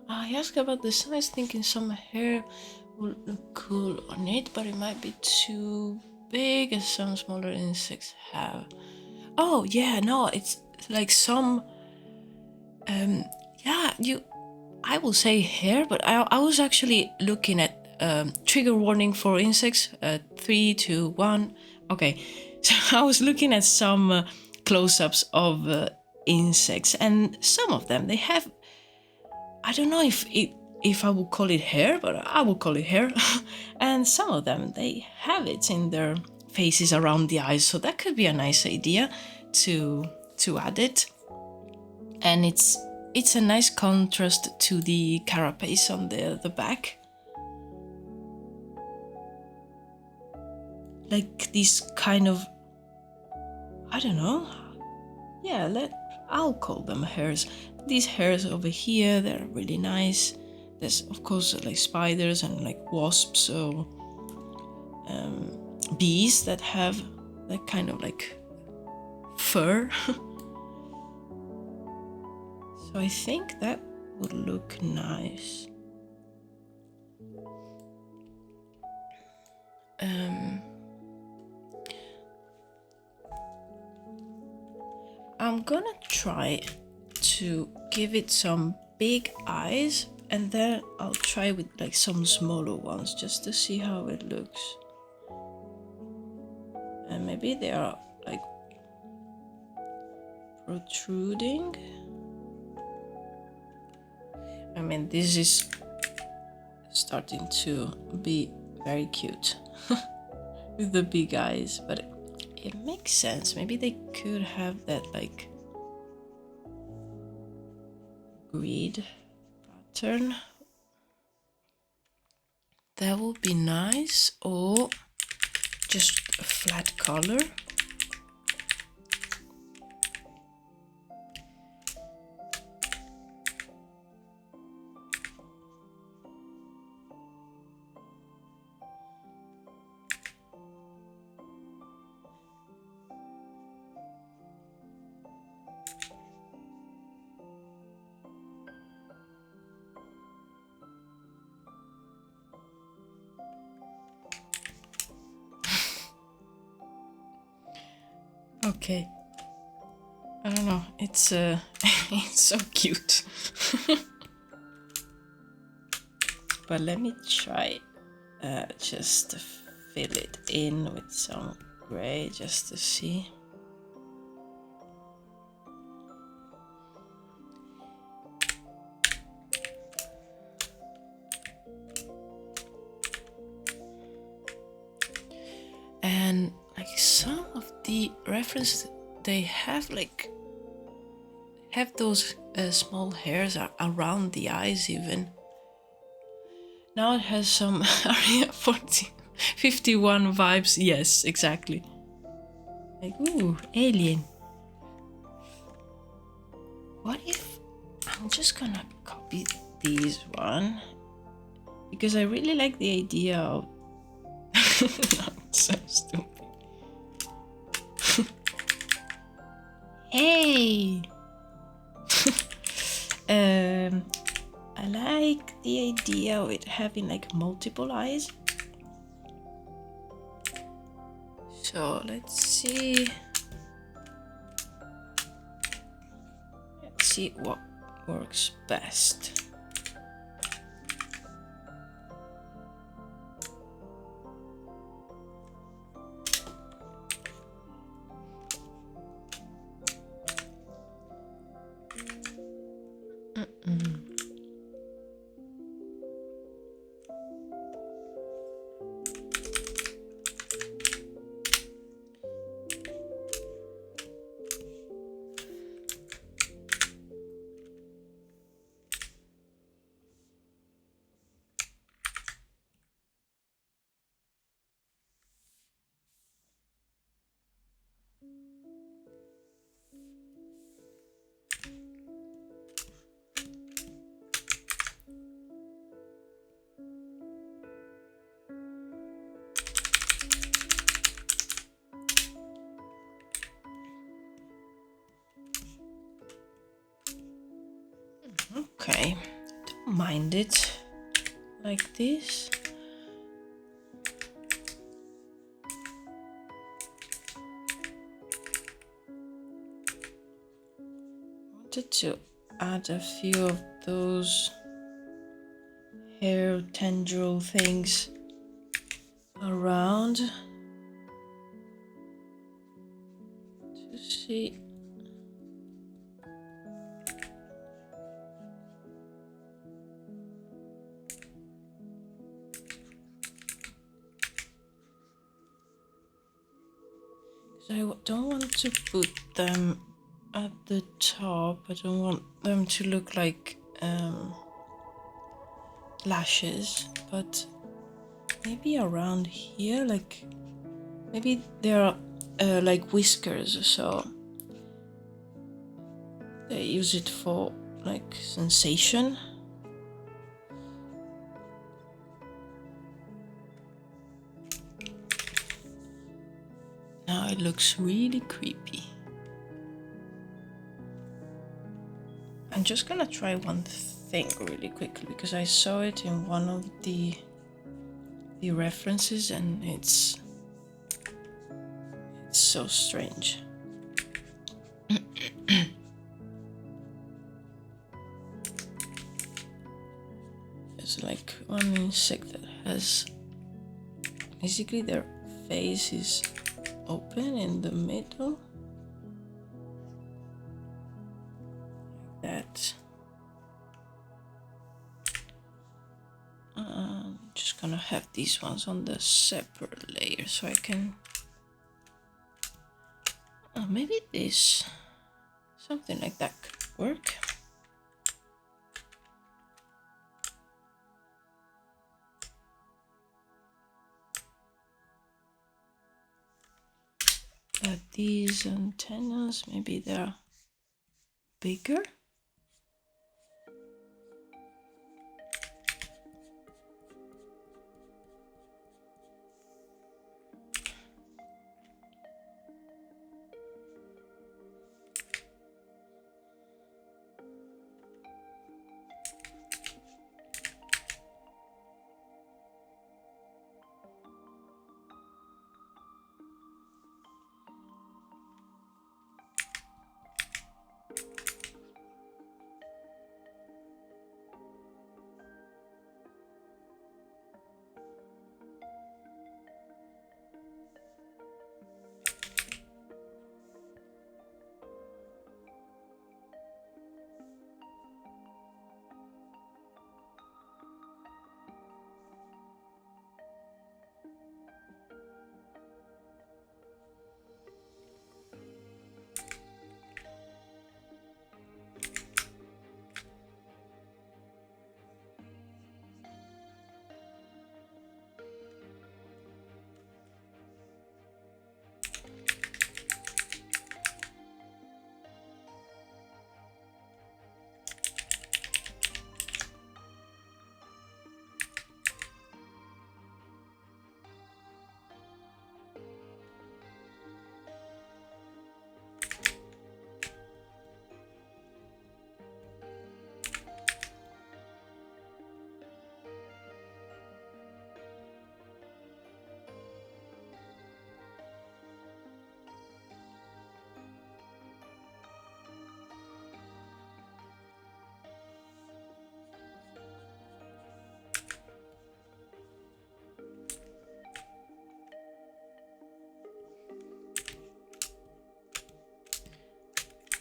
I asked about the size, thinking some hair would look cool on it, but it might be too big as some smaller insects have. Oh yeah, no, it's like some I will say hair, but I was actually looking at trigger warning for insects. 3, 2, 1. Okay, so I was looking at some close-ups of insects, and some of them they have. I don't know if I would call it hair, but I would call it hair. And some of them they have it in their faces around the eyes, so that could be a nice idea to add it. And it's a nice contrast to the carapace on the back. Like this kind of, I don't know. Yeah, I'll call them hairs. These hairs over here, they're really nice. There's of course like spiders and like wasps or bees that have that kind of like fur. So I think that would look nice. I'm gonna try to give it some big eyes, and then I'll try with like some smaller ones just to see how it looks. And maybe they are like protruding. I mean, this is starting to be very cute with the big eyes, but it makes sense. Maybe they could have that like grid pattern. That would be nice, or just a flat color. Okay. I don't know. It's it's so cute. But let me try just to fill it in with some gray just to see. And like some of the references, they have those small hairs around the eyes even. Now it has some Area 51 vibes. Yes, exactly. Like, ooh, alien. What if I'm just gonna copy this one? Because I really like the idea of... Not so stupid. Hey! I like the idea of it having like multiple eyes. So let's see. Let's see what works best. . Okay, don't mind it like this. Wanted to add a few of those hair tendril things around to see. I don't want to put them at the top. I don't want them to look like lashes, but maybe around here, like maybe they're like whiskers or so. They use it for like sensation. Now it looks really creepy. I'm just gonna try one thing really quickly because I saw it in one of the references and it's so strange. It's like one insect that has basically their face is open in the middle. Like that. I'm just gonna have these ones on the separate layer so I can. Oh, maybe this. Something like that could work. But these antennas, maybe they're bigger.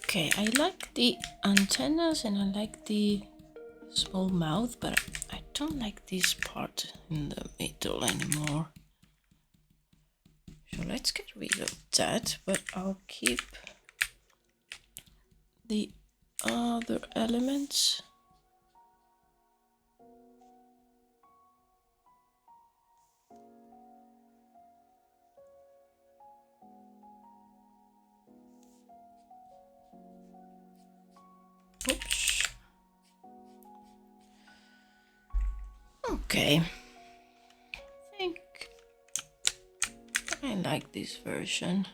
Okay, I like the antennas and I like the small mouth, but I don't like this part in the middle anymore. So let's get rid of that, but I'll keep the other elements. Oops. Okay. I think I like this version.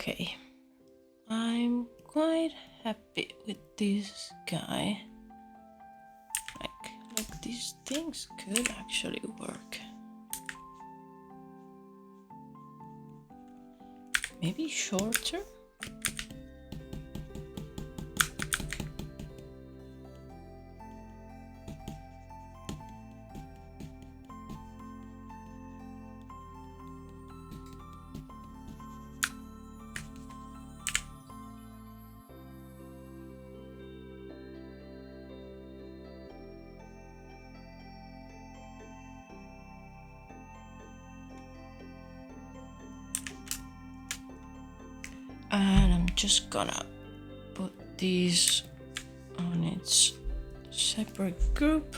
Okay, I'm quite happy with this guy. Like these things could actually work. Maybe shorter? And I'm just gonna put these on its separate group.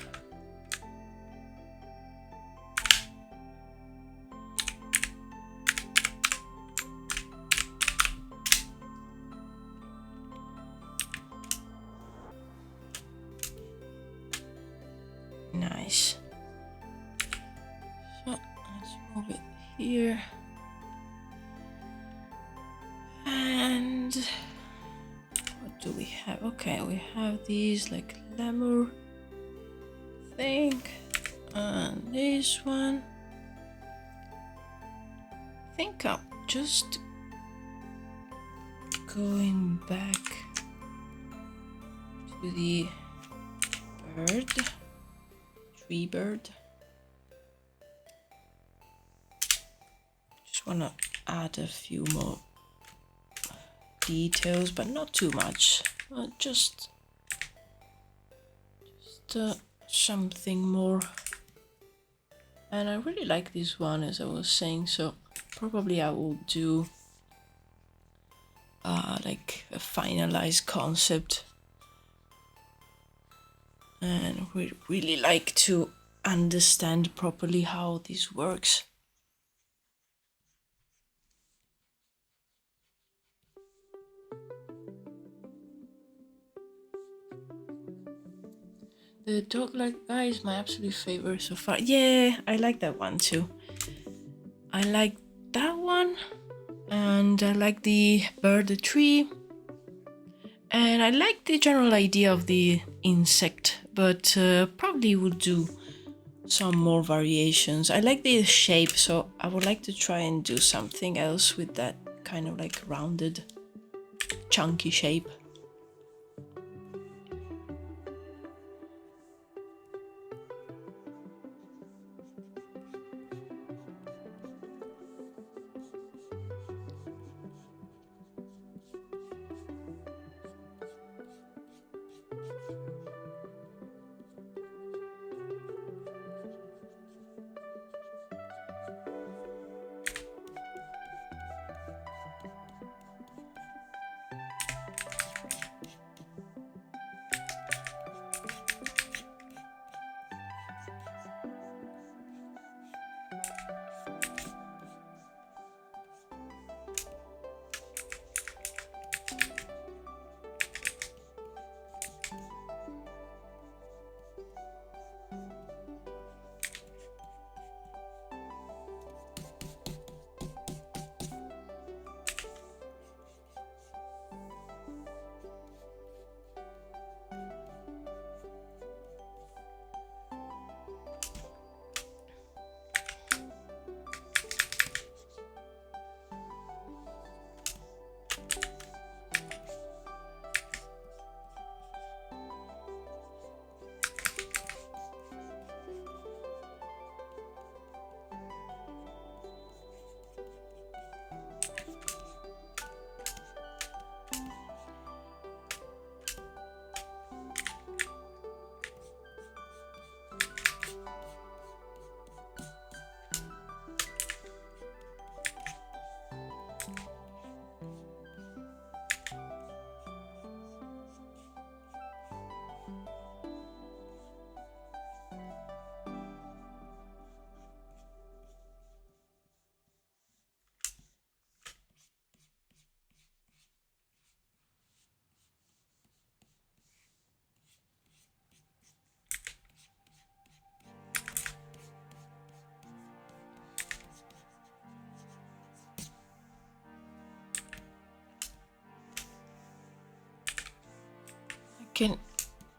Nice. So let's move it here. And what do we have? Okay, we have these like lemur thing, and this one. I think I'm just going back to the bird, tree bird. Just wanna add a few more details, but not too much. Just something more. And I really like this one, as I was saying, so probably I will do like a finalized concept, and we really like to understand properly how this works. The dog-like guy is my absolute favorite so far. Yeah, I like that one too. I like that one, and I like the bird, the tree, and I like the general idea of the insect, but probably would do some more variations. I like the shape, so I would like to try and do something else with that kind of like rounded, chunky shape.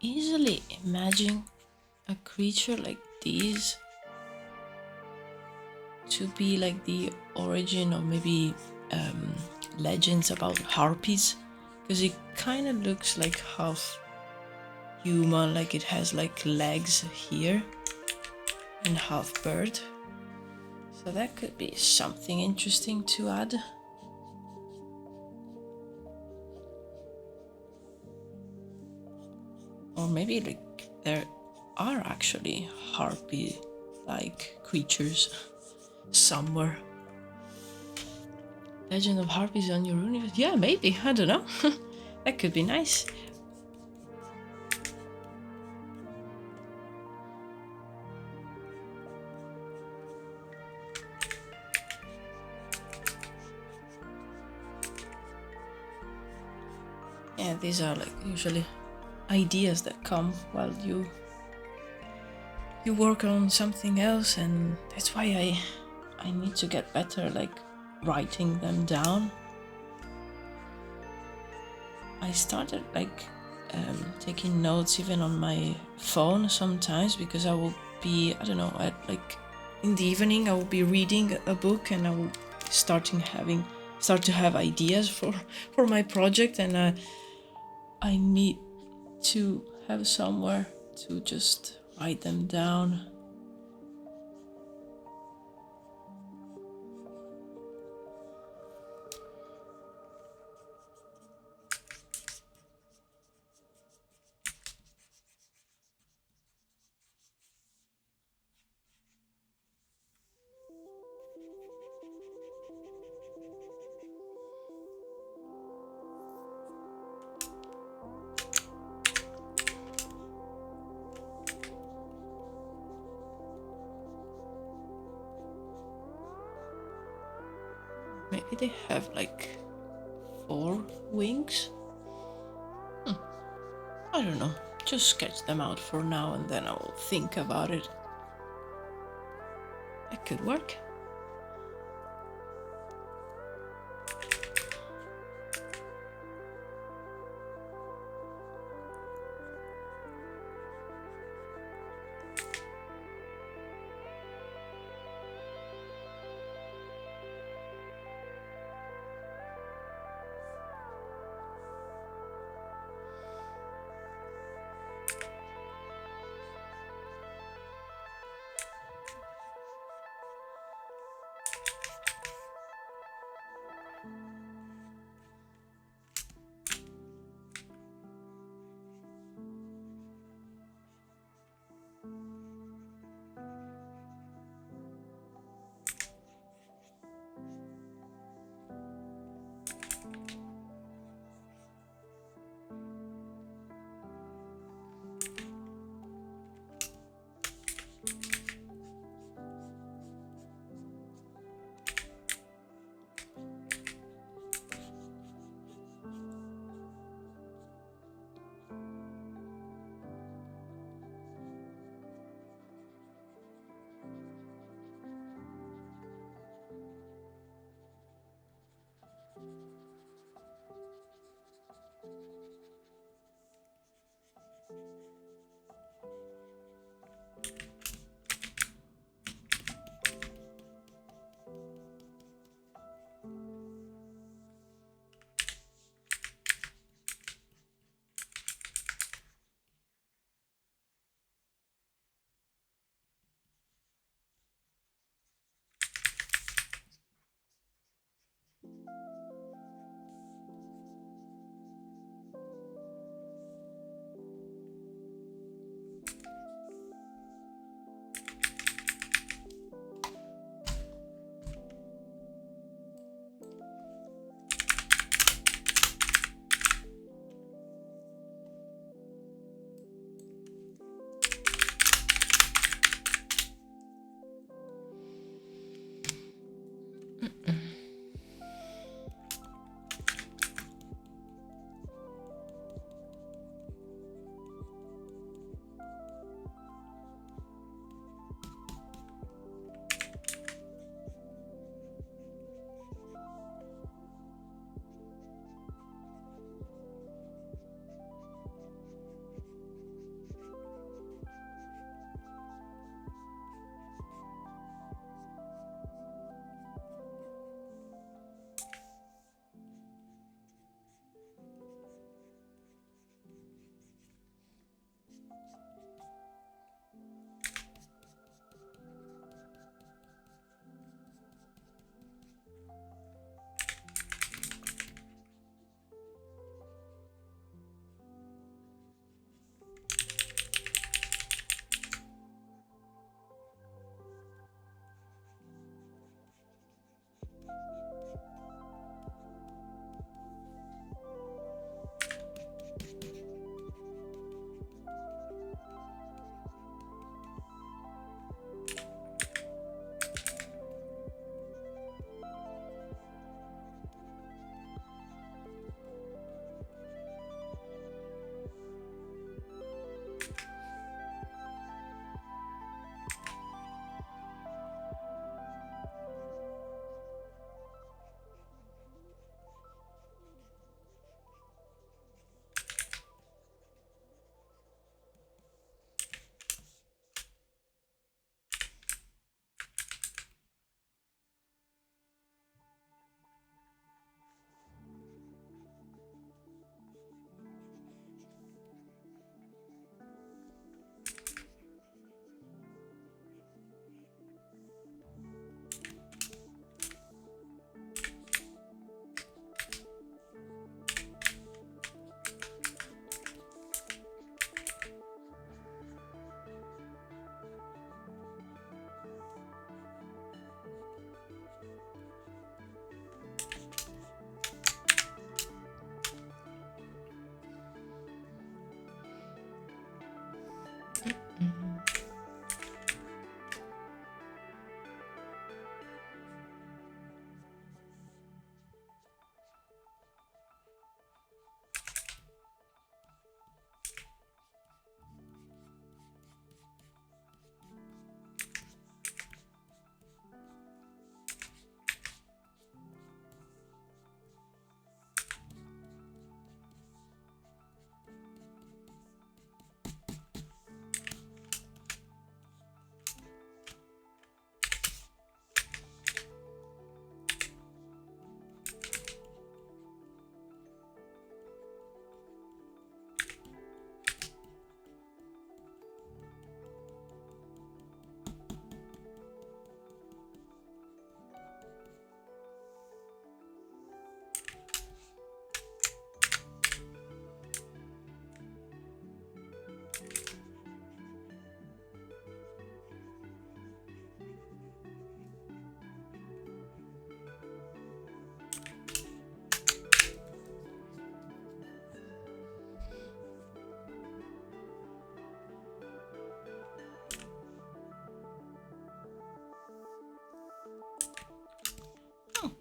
easily imagine a creature like this to be like the origin of maybe legends about harpies, because it kind of looks like half human, like it has like legs here, and half bird. So that could be something interesting to add. Or maybe like there are actually harpy-like creatures somewhere. Legend of harpies on your universe? Yeah, maybe. I don't know. That could be nice. Yeah, these are like usually ideas that come while you work on something else, and that's why I need to get better like writing them down. I started like taking notes even on my phone sometimes, because I will be, I don't know, at like in the evening I will be reading a book and I will start to have ideas for my project, and I need to have somewhere to just write them down. Maybe they have like 4 wings? I don't know. Just sketch them out for now and then I will think about it. That could work.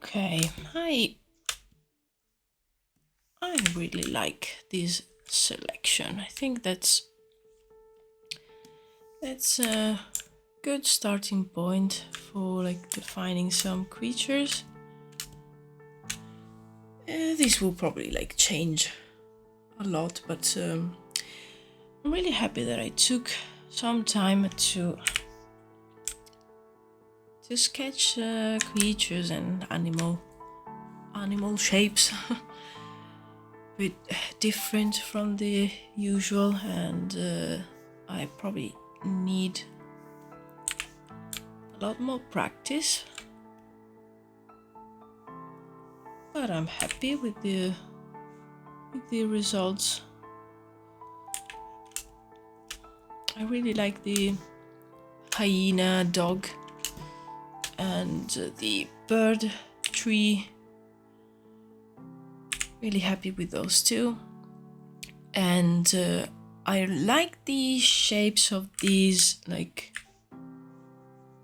Okay, I really like this selection. I think that's a good starting point for like defining some creatures. This will probably like change a lot, but I'm really happy that I took some time to sketch creatures and animal shapes. Bit different from the usual, and I probably need a lot more practice, but I'm happy with the results. I really like the hyena dog and the bird tree. Really happy with those two. And I like the shapes of these, like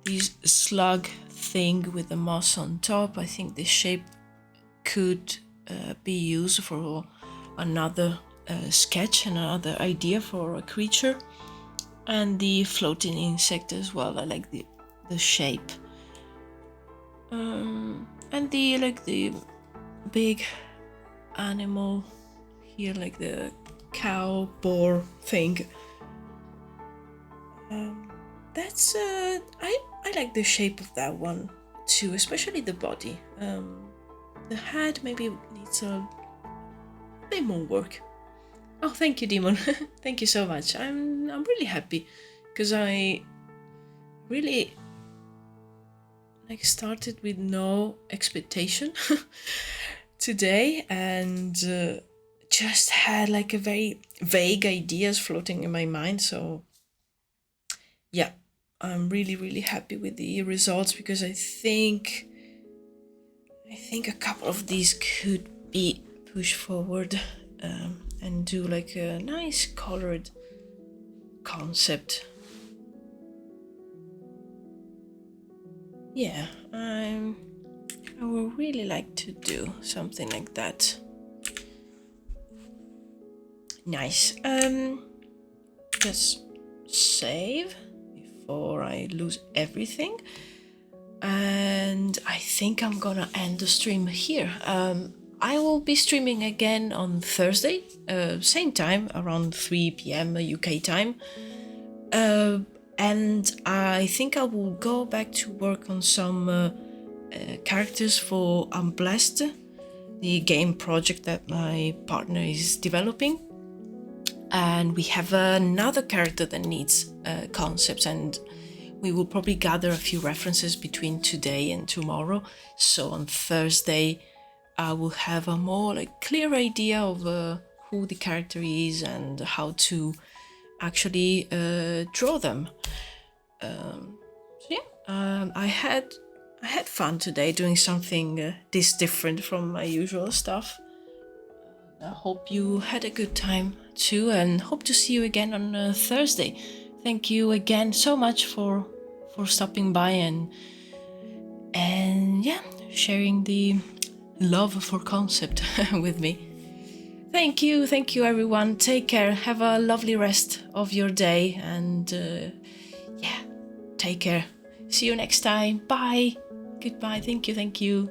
this slug thing with the moss on top. I think this shape could be used for another sketch and another idea for a creature. And the floating insect as well. I like the shape. And the big animal here, like the cow boar thing. That's I like the shape of that one too, especially the body. The head maybe needs a bit more work. Oh, thank you, Demon. Thank you so much. I'm really happy because I really like started with no expectation today, and just had like a very vague ideas floating in my mind. So yeah, I'm really happy with the results, because I think a couple of these could be pushed forward and do like a nice colored concept. Yeah, I would really like to do something like that. Nice. Just save before I lose everything. And I think I'm gonna end the stream here. I will be streaming again on Thursday, same time, around 3 p.m. UK time. And I think I will go back to work on some characters for Unblessed, the game project that my partner is developing. And we have another character that needs concepts, and we will probably gather a few references between today and tomorrow. So on Thursday, I will have a more like clear idea of who the character is and how to actually draw them. So yeah, I had fun today doing something this different from my usual stuff. I hope you had a good time too, and hope to see you again on Thursday. Thank you again so much for stopping by and yeah, sharing the love for concept with me. Thank you everyone. Take care. Have a lovely rest of your day, and yeah, take care. See you next time. Bye. Goodbye. Thank you.